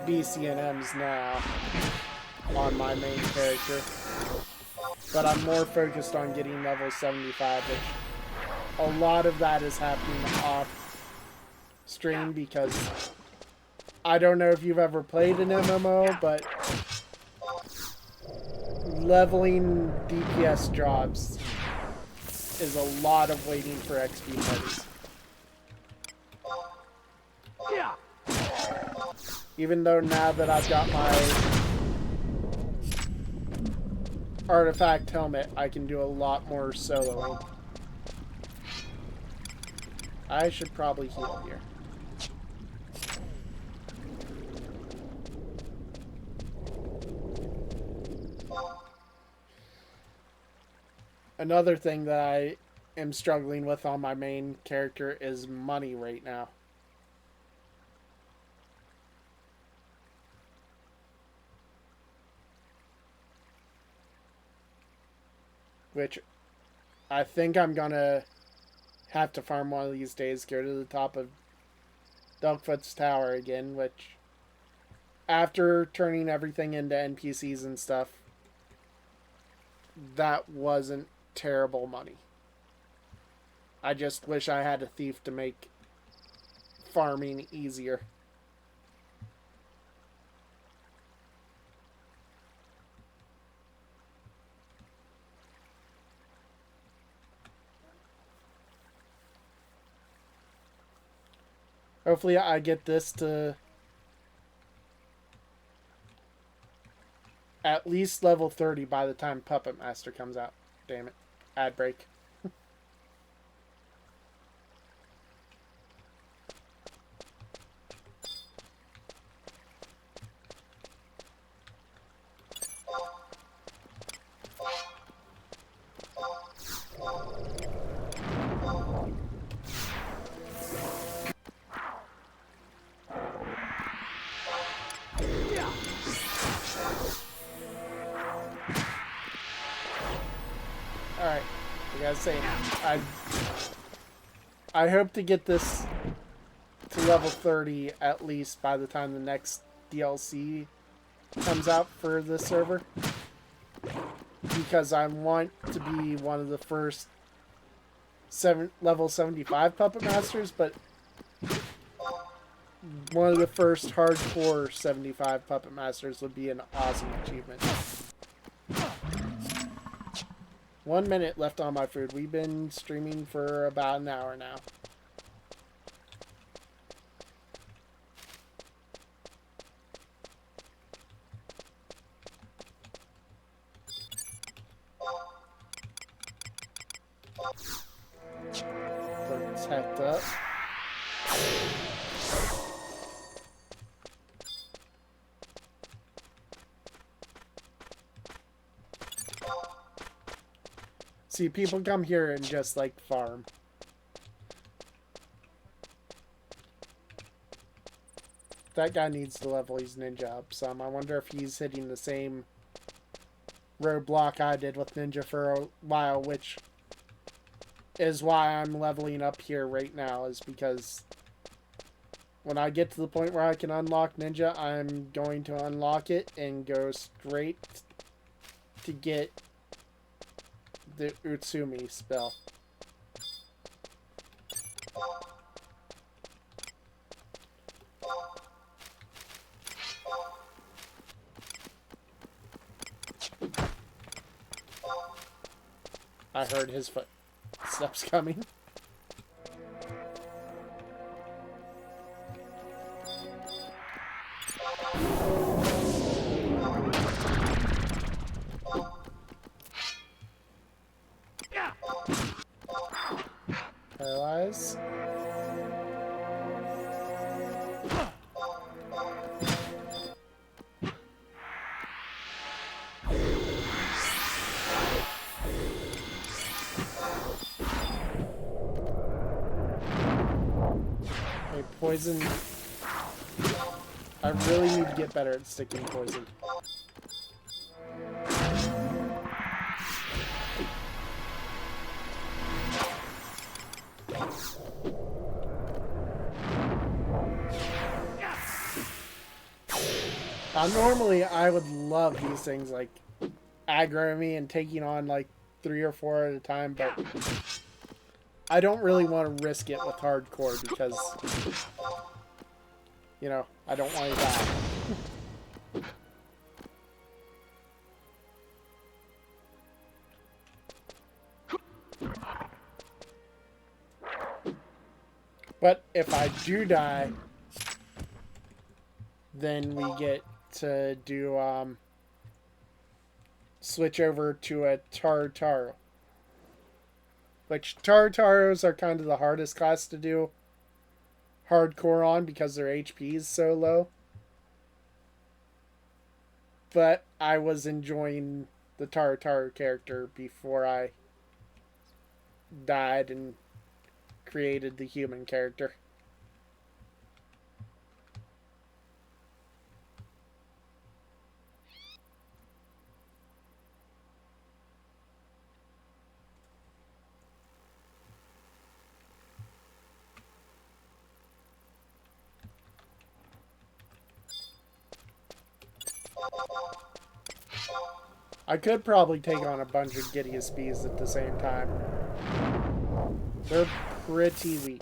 BCNMs now on my main character. But I'm more focused on getting level 75, which a lot of that is happening off stream because I don't know if you've ever played an MMO, but leveling DPS jobs is a lot of waiting for XP parties. Even though now that I've got my artifact helmet, I can do a lot more soloing. I should probably heal here. Another thing that I am struggling with on my main character is money right now. Which I think I'm gonna have to farm one of these days, go to the top of Dogfoot's Tower again, which after turning everything into NPCs and stuff, that wasn't terrible money. I just wish I had a thief to make farming easier. Hopefully I get this to at least level 30 by the time Puppet Master comes out. Damn it. Ad break. Alright, I gotta say, I hope to get this to level 30 at least by the time the next DLC comes out for this server. Because I want to be one of the first level 75 Puppet Masters, but one of the first hardcore 75 Puppet Masters would be an awesome achievement. 1 minute left on my food. We've been streaming for about an hour now. Protect up. See, people come here and just, like, farm. That guy needs to level his ninja up some. I wonder if he's hitting the same roadblock I did with ninja for a while, which is why I'm leveling up here right now, is because when I get to the point where I can unlock ninja, I'm going to unlock it and go straight to get the Utsumi spell. I heard his footsteps coming. Paralyze. Okay, poison. I really need to get better at sticking poison. Normally, I would love these things, like, aggro me and taking on, like, 3 or 4 at a time, but I don't really want to risk it with hardcore because, you know, I don't want to die. But if I do die, then we get to do switch over to a Tartaro. Which Tartaros are kind of the hardest class to do hardcore on because their HP is so low. But I was enjoying the Tartaro character before I died and created the human character. I could probably take on a bunch of giddeus bees at the same time. They're pretty weak.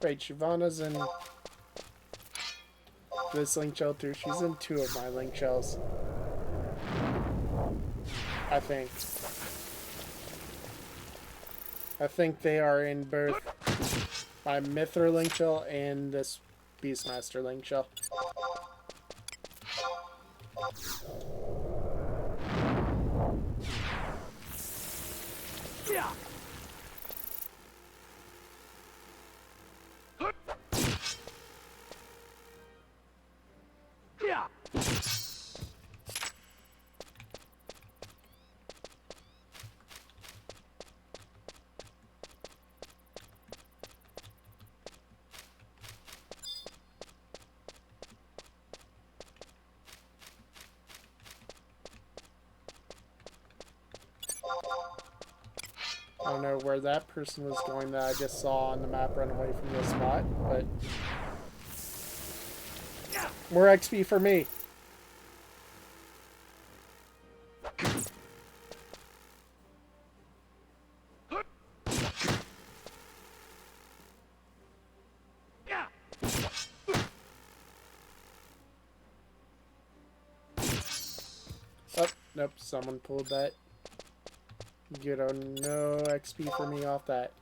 Wait, Shyvana's in this link shell too. She's in 2 of my link shells. I think. I think they are in both my Mithra link shell and this Beastmaster link shell. Yeah. Yeah. I don't know where that person was going that I just saw on the map run away from this spot, but more XP for me. Oh, nope, someone pulled that. You get no XP for me off that.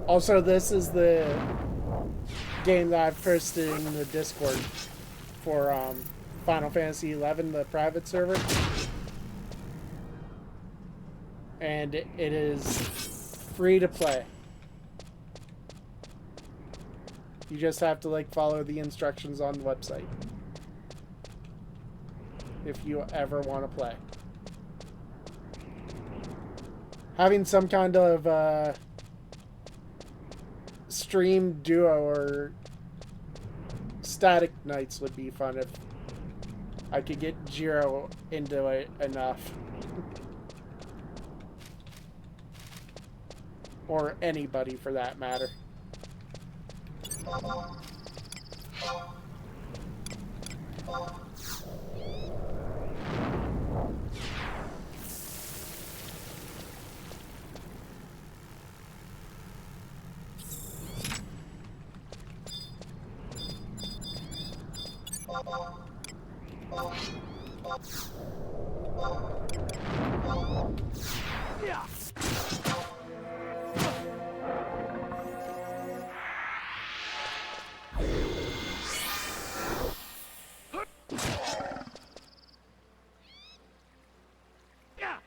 Also, this is the game that I've posted in the Discord for Final Fantasy XI, the private server. And it is free to play. You just have to like follow the instructions on the website if you ever want to play. Having some kind of stream duo or static nights would be fun if I could get Jiro into it enough. Or anybody for that matter. Yeah. Yeah.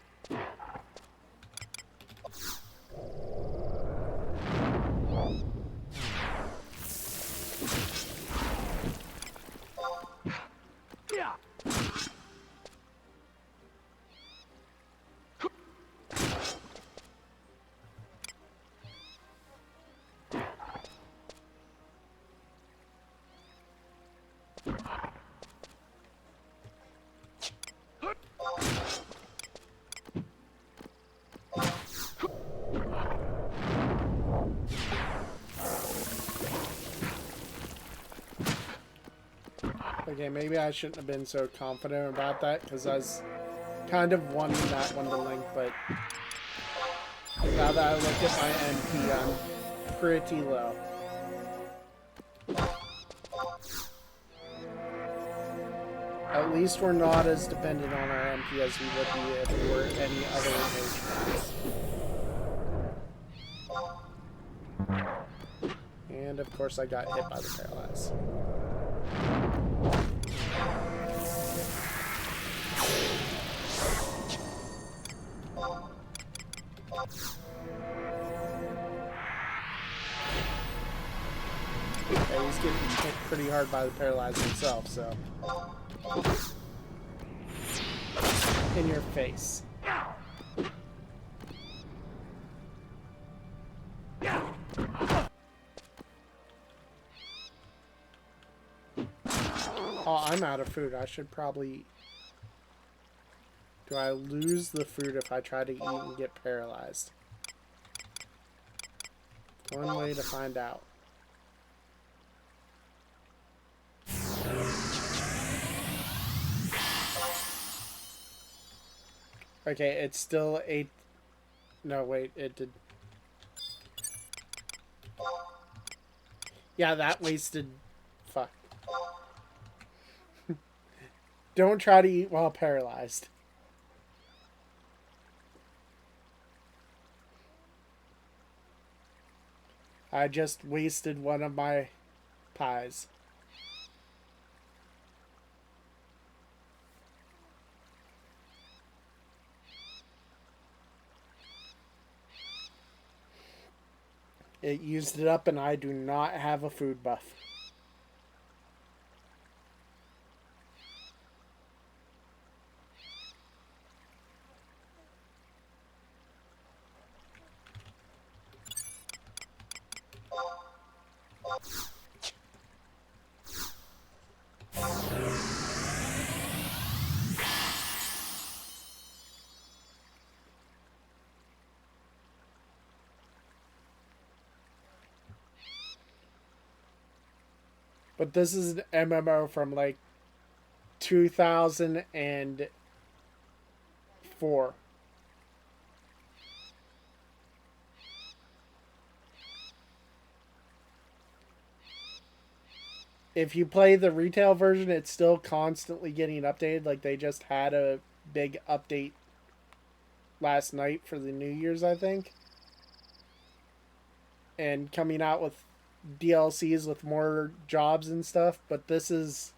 Okay, maybe I shouldn't have been so confident about that, because I was kind of wanting that one to link, but now that I look at my MP, I'm pretty low. At least we're not as dependent on our MP as we would be if we were any other mage class. And of course I got hit by the paralyze. Okay, he's getting hit pretty hard by the paralyze himself, so. In your face. Oh, I'm out of food. I should probably... Do I lose the food if I try to eat and get paralyzed? One way to find out. Okay, it's still 8... No, wait, it did... Yeah, that wasted... Fuck. Don't try to eat while paralyzed. I just wasted one of my pies. It used it up and I do not have a food buff. But this is an MMO from like 2004. If you play the retail version, it's still constantly getting updated. Like they just had a big update last night for the New Year's, I think. And coming out with DLCs with more jobs and stuff, but this is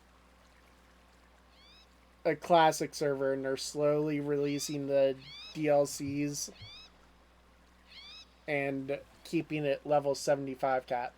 a classic server and they're slowly releasing the DLCs and keeping it level 75 cap.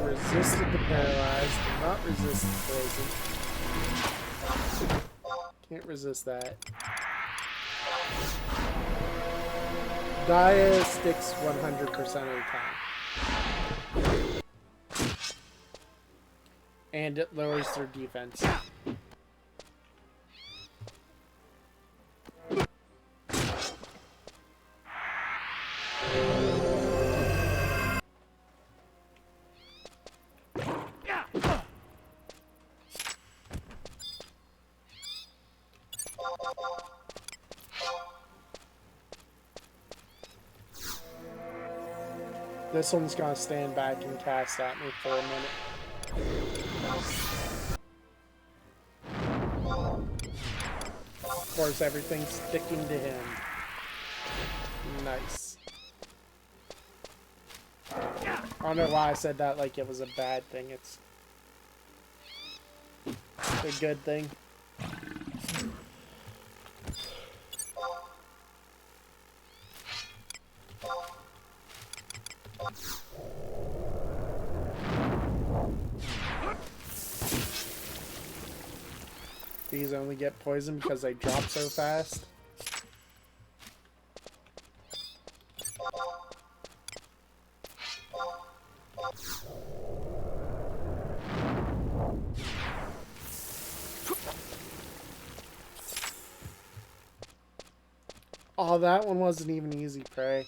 Resisted the paralyzed, did not resist the poison. Can't resist that. Dia sticks 100% of the time. And it lowers their defense. This one's gonna stand back and cast at me for a minute. Of course, everything's sticking to him. Nice. I don't know why I said that like it was a bad thing. It's a good thing. These only get poisoned because they drop so fast. Oh, that one wasn't even easy prey.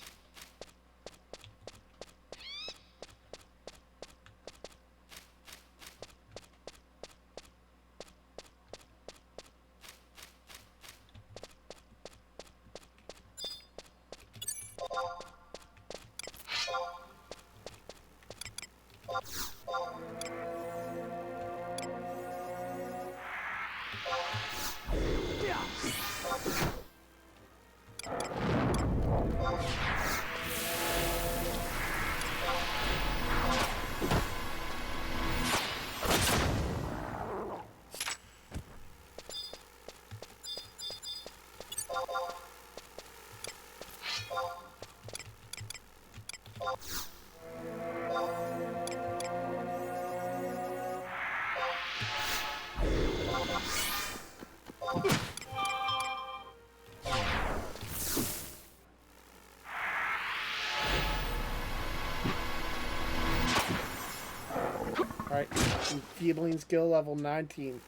Alright, enfeebling skill level 19.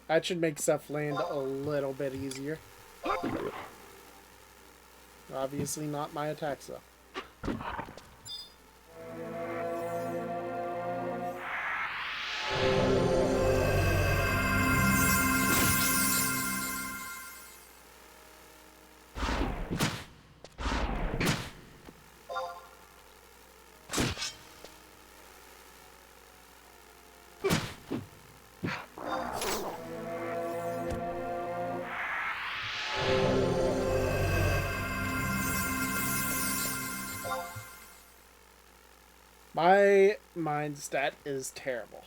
That should make stuff land a little bit easier. Obviously not my attacks though. My mind stat is terrible.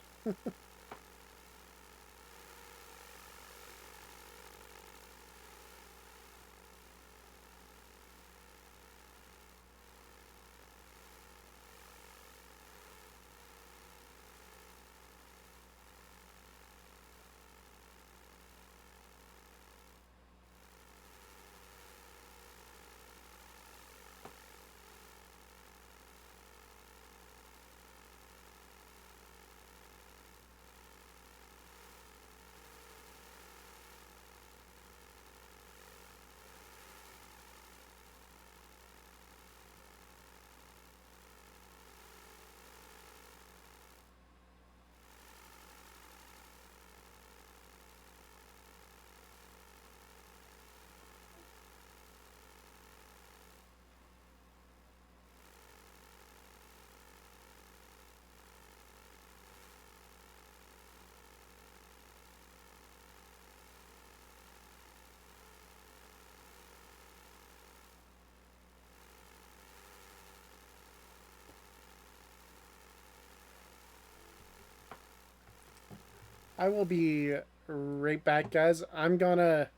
I will be right back, guys. I'm gonna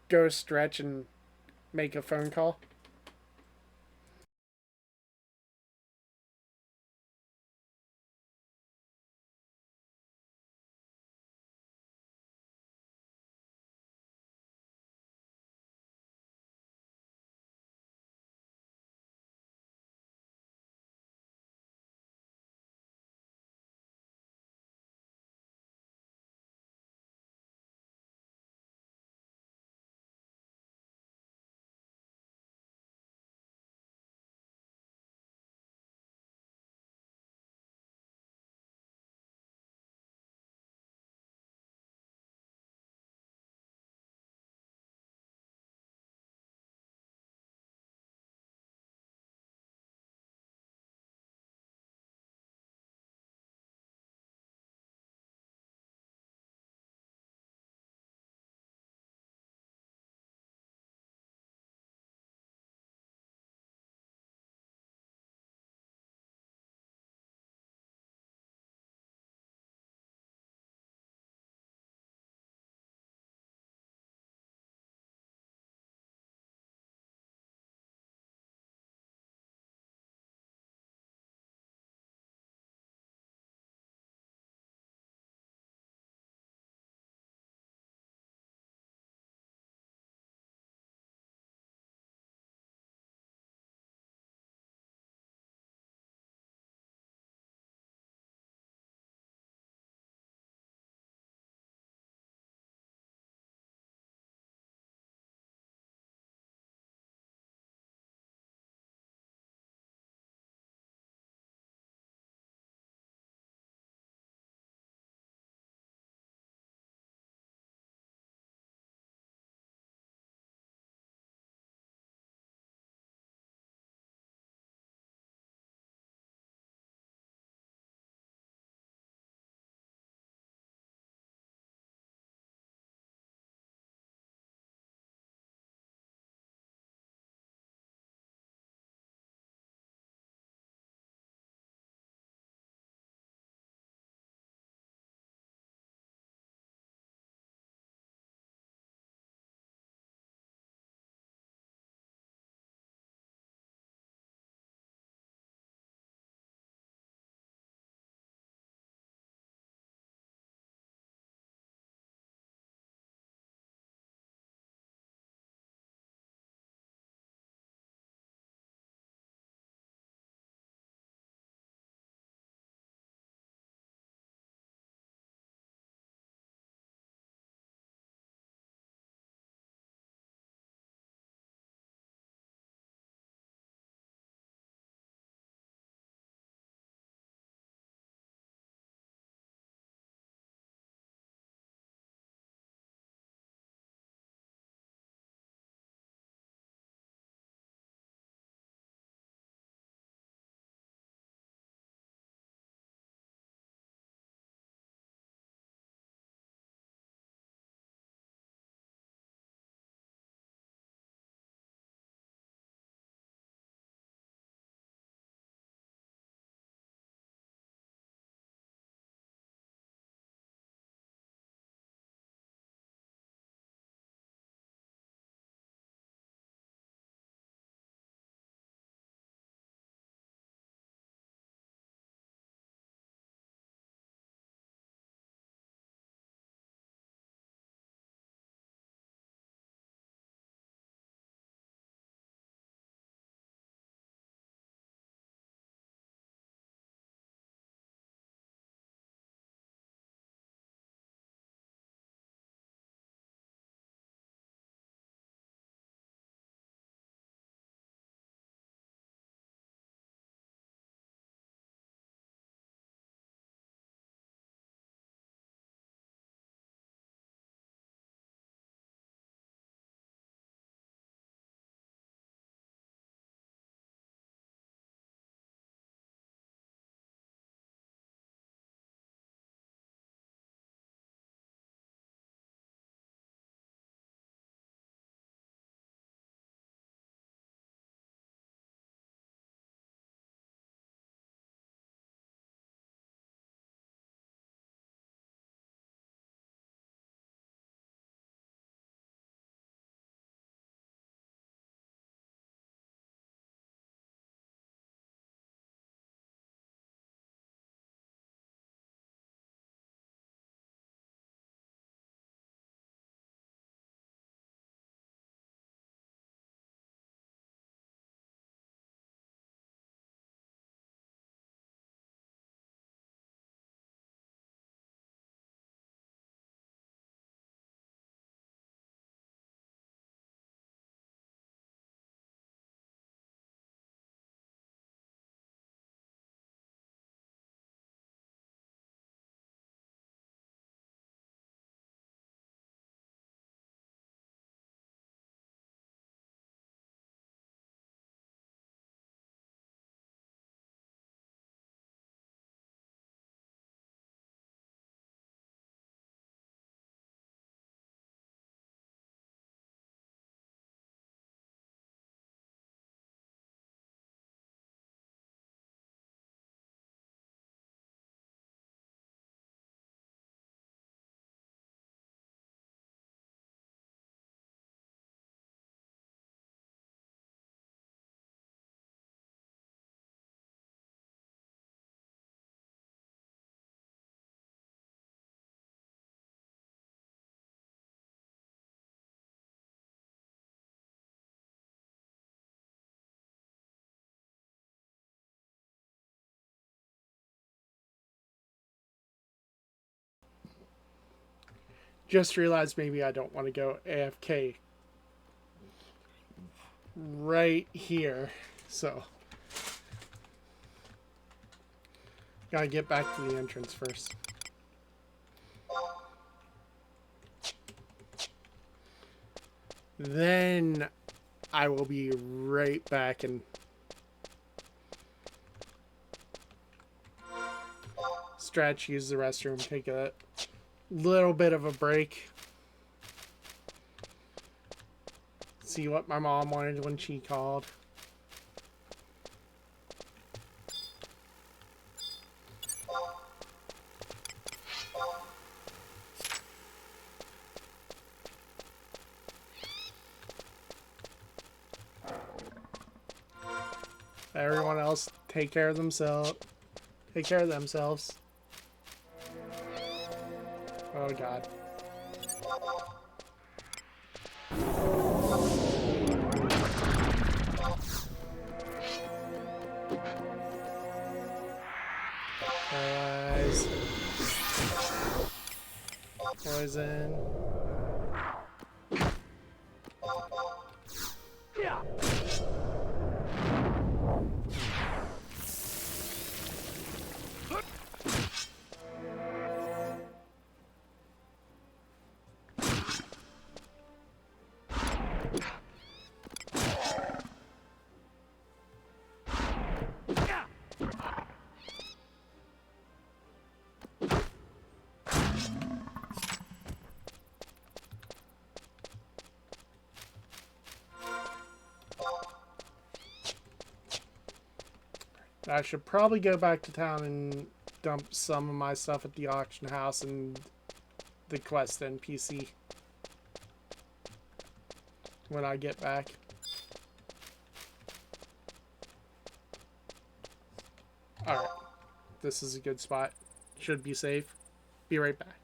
go stretch and make a phone call. Just realized maybe I don't want to go AFK right here. So, gotta get back to the entrance first. Then I will be right back and stretch, use the restroom, take a little bit of a break. See what my mom wanted when she called. Everyone else take care of themselves. Take care of themselves. Oh God. Guys. Poison. I should probably go back to town and dump some of my stuff at the auction house and the quest NPC when I get back. Alright. This is a good spot. Should be safe. Be right back.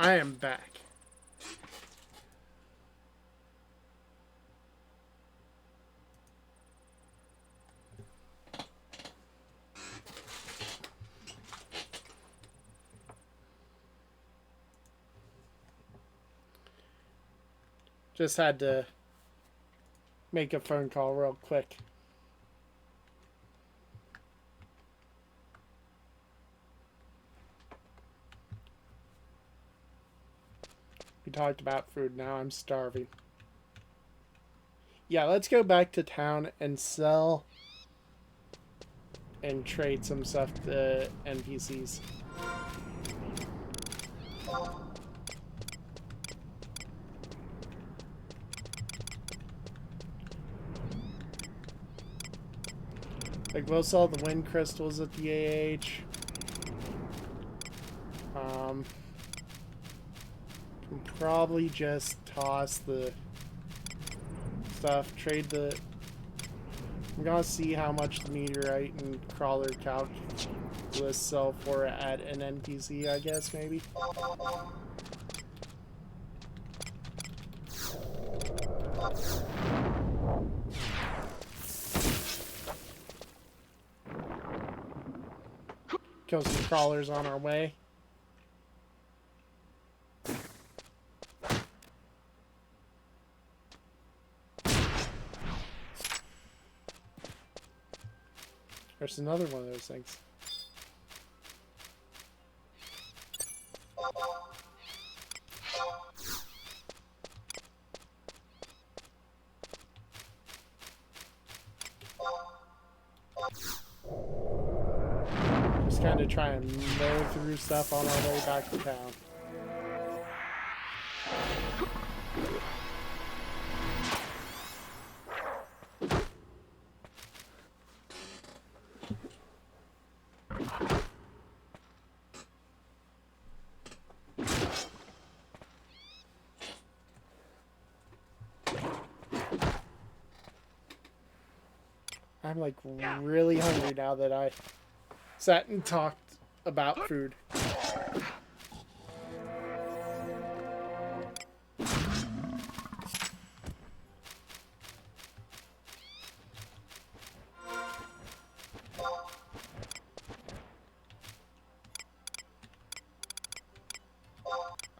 I am back. Just had to make a phone call real quick. We talked about food, now I'm starving. Yeah, let's go back to town and sell and trade some stuff to NPCs. Like, we'll sell the wind crystals at the AH. Can probably just toss the stuff, trade the... I'm gonna see how much the meteorite and crawler calculus sell for at an NPC, I guess, maybe. Kill some crawlers on our way. There's another one of those things. Just kind of try and mow through stuff on our way back to town. I'm like really hungry now that I sat and talked about food.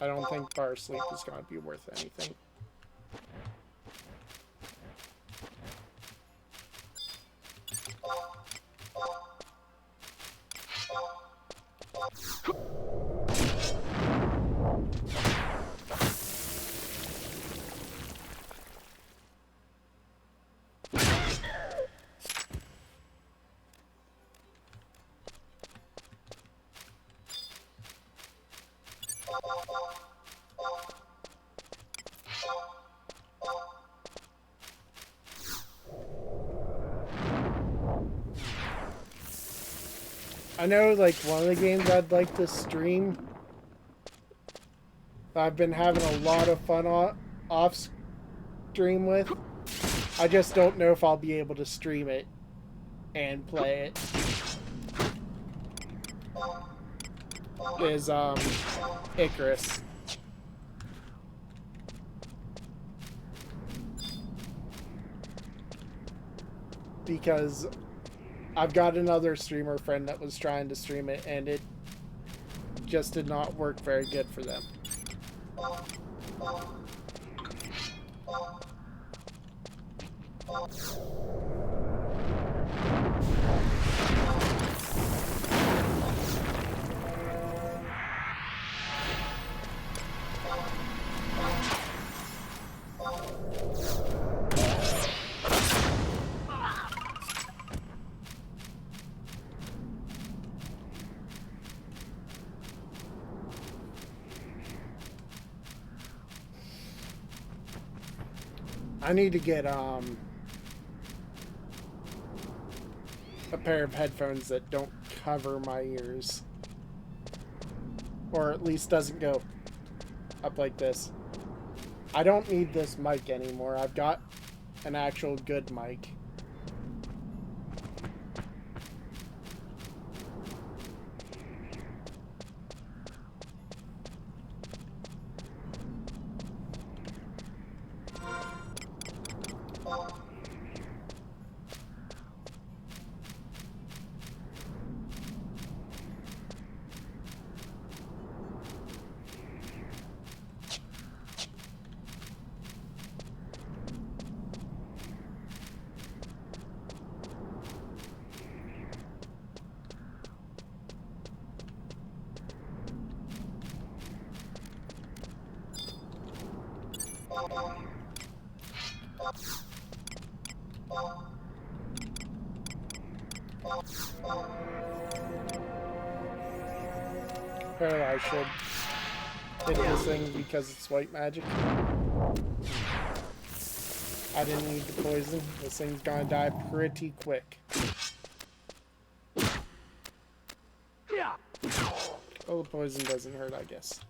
I don't think bar sleep is going to be worth anything. I know, like, one of the games I'd like to stream, I've been having a lot of fun off stream with. I just don't know if I'll be able to stream it and play it. Is Icarus. Because I've got another streamer friend that was trying to stream it, and it just did not work very good for them. I need to get a pair of headphones that don't cover my ears. Or at least doesn't go up like this. I don't need this mic anymore. I've got an actual good mic. Apparently I should hit this thing because it's white magic. I didn't need the poison. This thing's gonna die pretty quick. Oh, the poison doesn't hurt, I guess.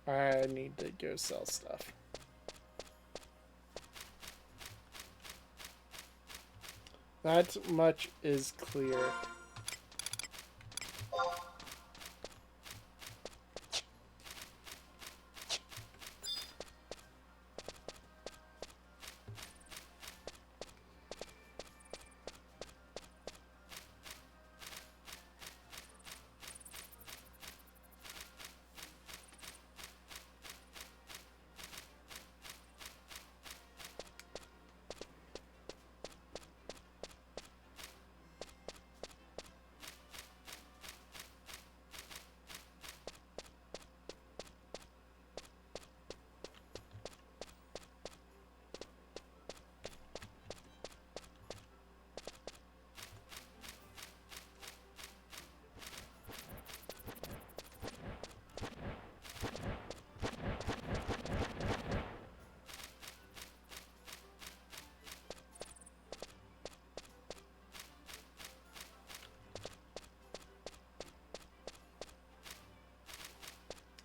I need to go sell stuff. That much is clear.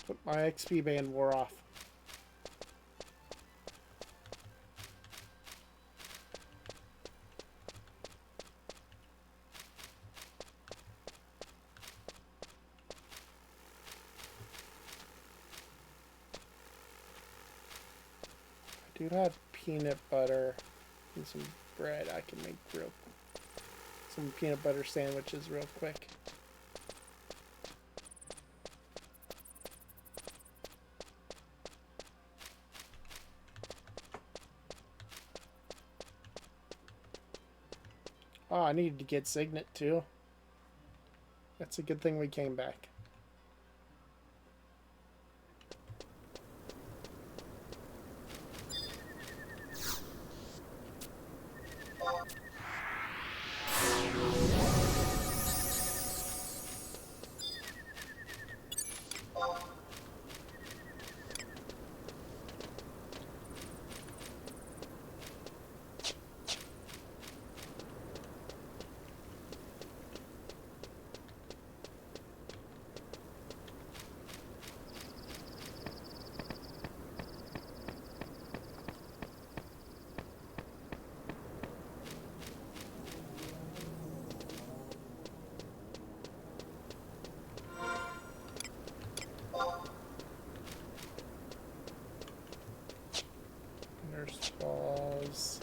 But my XP band wore off. I do have peanut butter and some bread. I can make some peanut butter sandwiches real quick. Oh, I needed to get Signet too. That's a good thing we came back. Nurse balls.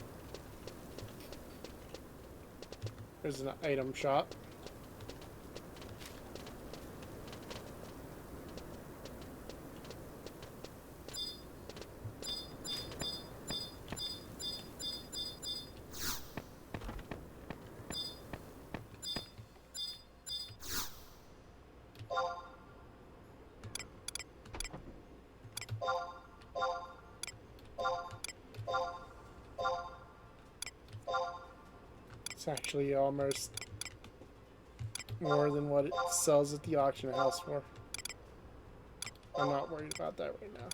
There's an item shop. It's actually almost more than what it sells at the auction house for. I'm not worried about that right now.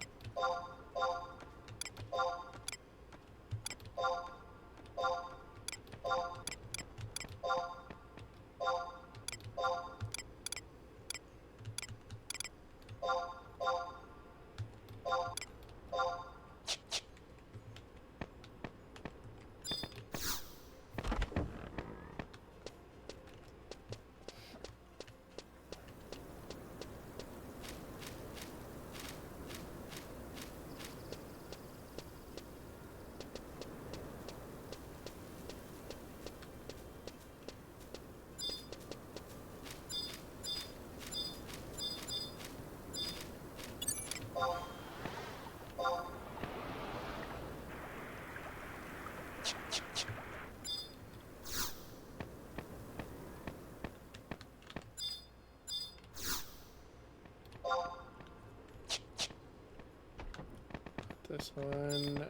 one,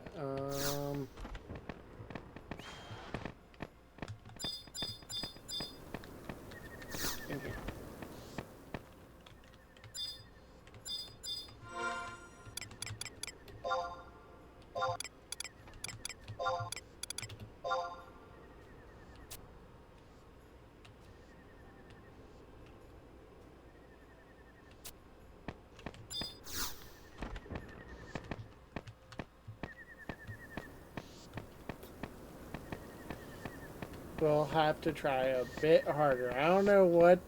in here. We'll have to try a bit harder. I don't know what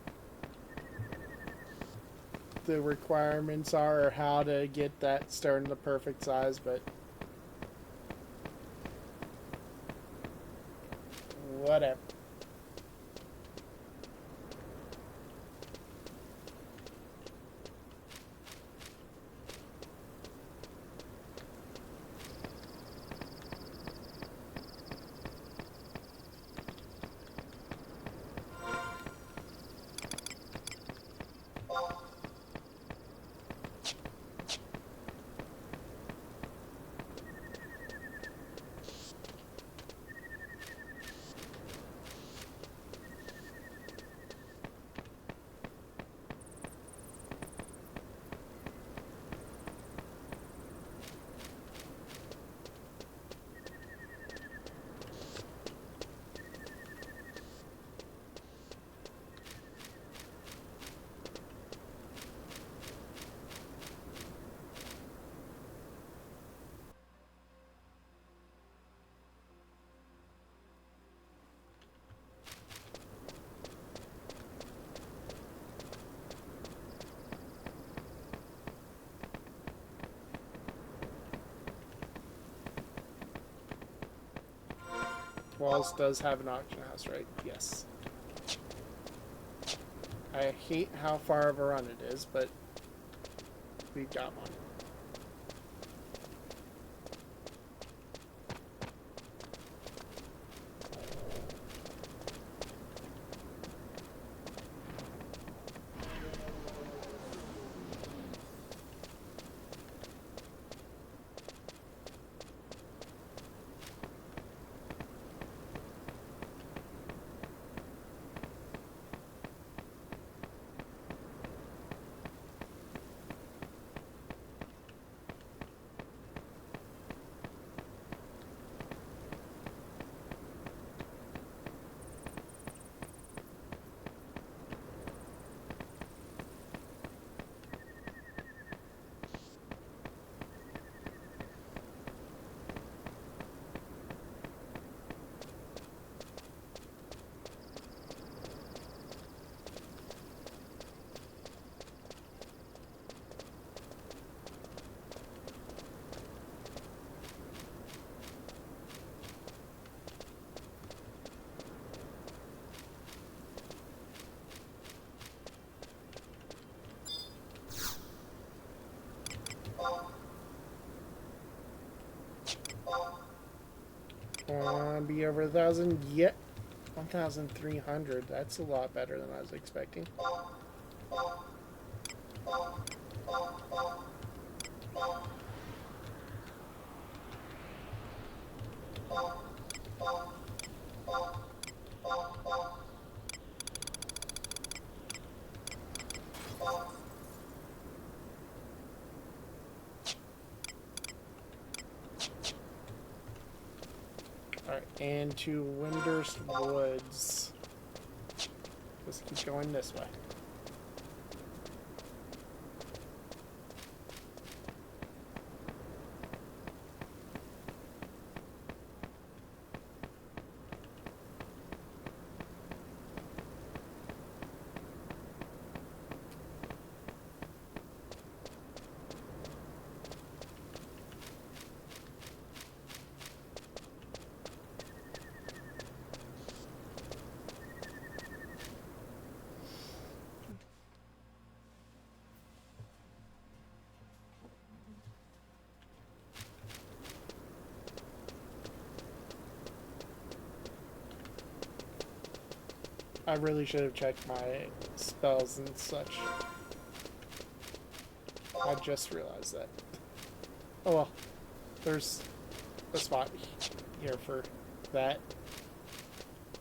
the requirements are or how to get that stone the perfect size, but whatever. Walls does have an auction house, right? Yes. I hate how far of a run it is, but we got one. Be over 1,000 yet. 1,300. That's a lot better than I was expecting. Alright, and to Windurst Woods. Let's keep going this way. I really should have checked my spells and such. I just realized that. Oh well. there's a spot here for that.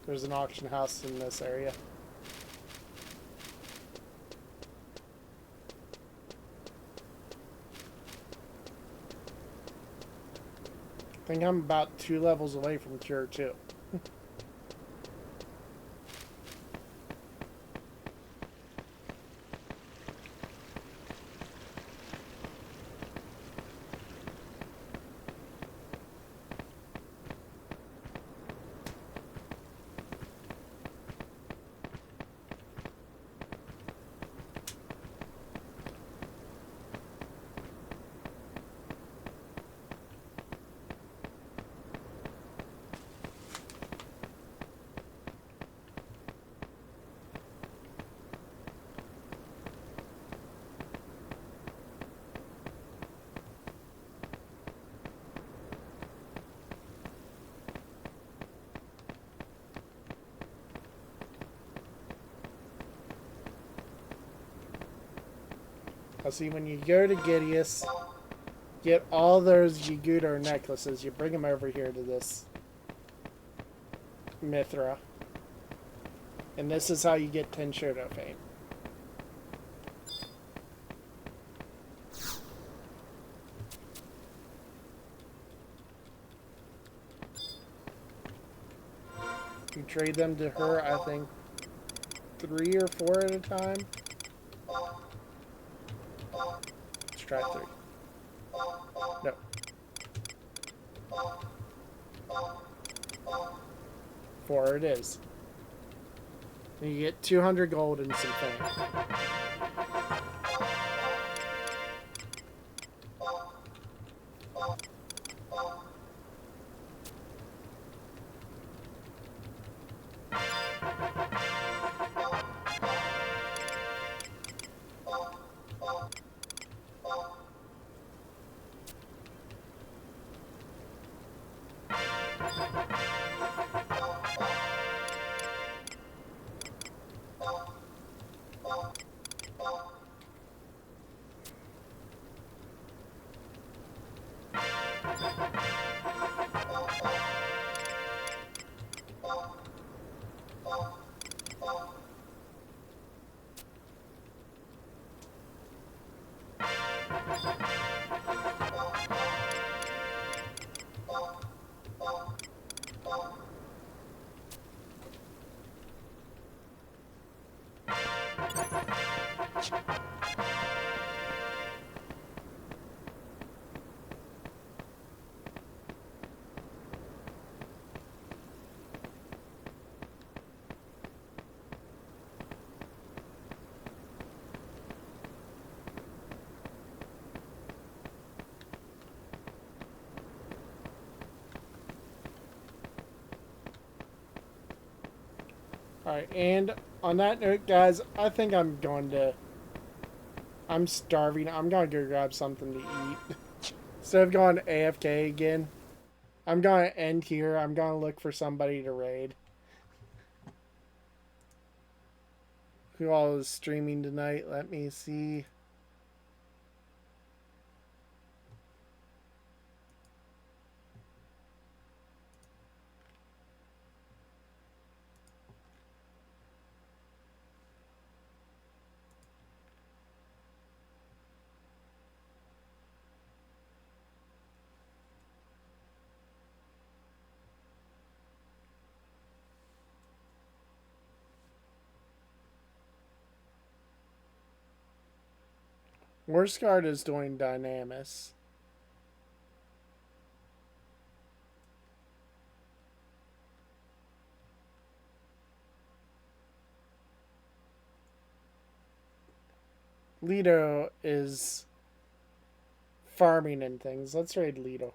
There's an auction house in this area. I think I'm about 2 levels away from Cure 2. Now see, when you go to Giddeus, get all those Yigudo necklaces, you bring them over here to this Mithra. And this is how you get Tenshodo fame. You trade them to her, I think, 3 or 4 at a time. Let's try 3. No. 4 it is. And you get 200 gold and some fame. Alright, and on that note, guys, I think I'm starving. I'm going to go grab something to eat. Instead of going AFK again, I'm going to end here. I'm going to look for somebody to raid. Who all is streaming tonight? Let me see. Warsguard is doing Dynamis. Lido is farming and things. Let's raid Lido.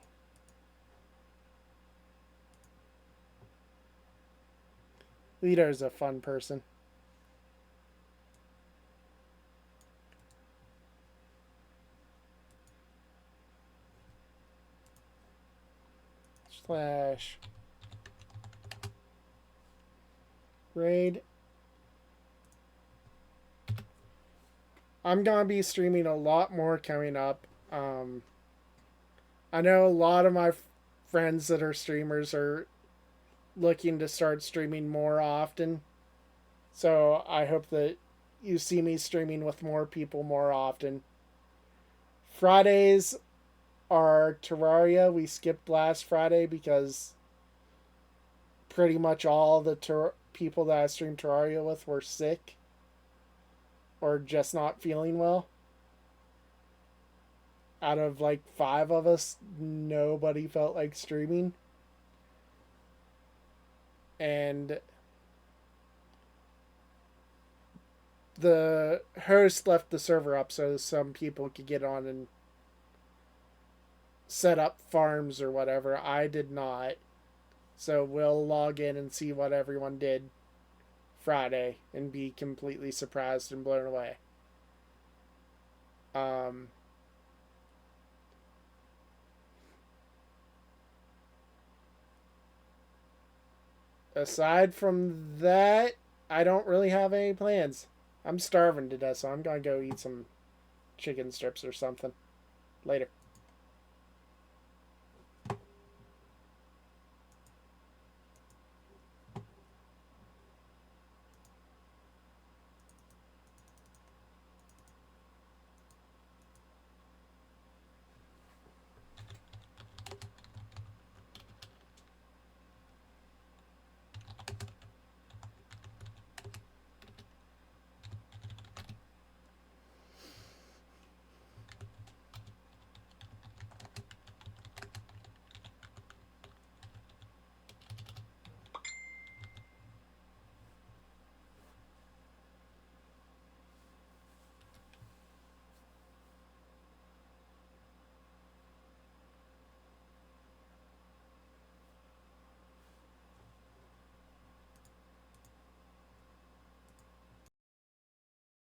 Lido's a fun person. Slash raid. I'm gonna be streaming a lot more coming up. I know a lot of my friends that are streamers are looking to start streaming more often. So I hope that you see me streaming with more people more often. Fridays are Terraria. We skipped last Friday because pretty much all the people that I streamed Terraria with were sick or just not feeling well. Out of like 5 of us, nobody felt like streaming. And the host left the server up so some people could get on and set up farms or whatever. I did not. So we'll log in and see what everyone did Friday and be completely surprised and blown away. Um, Aside from that, I don't really have any plans. I'm starving to death, so I'm gonna go eat some chicken strips or something later.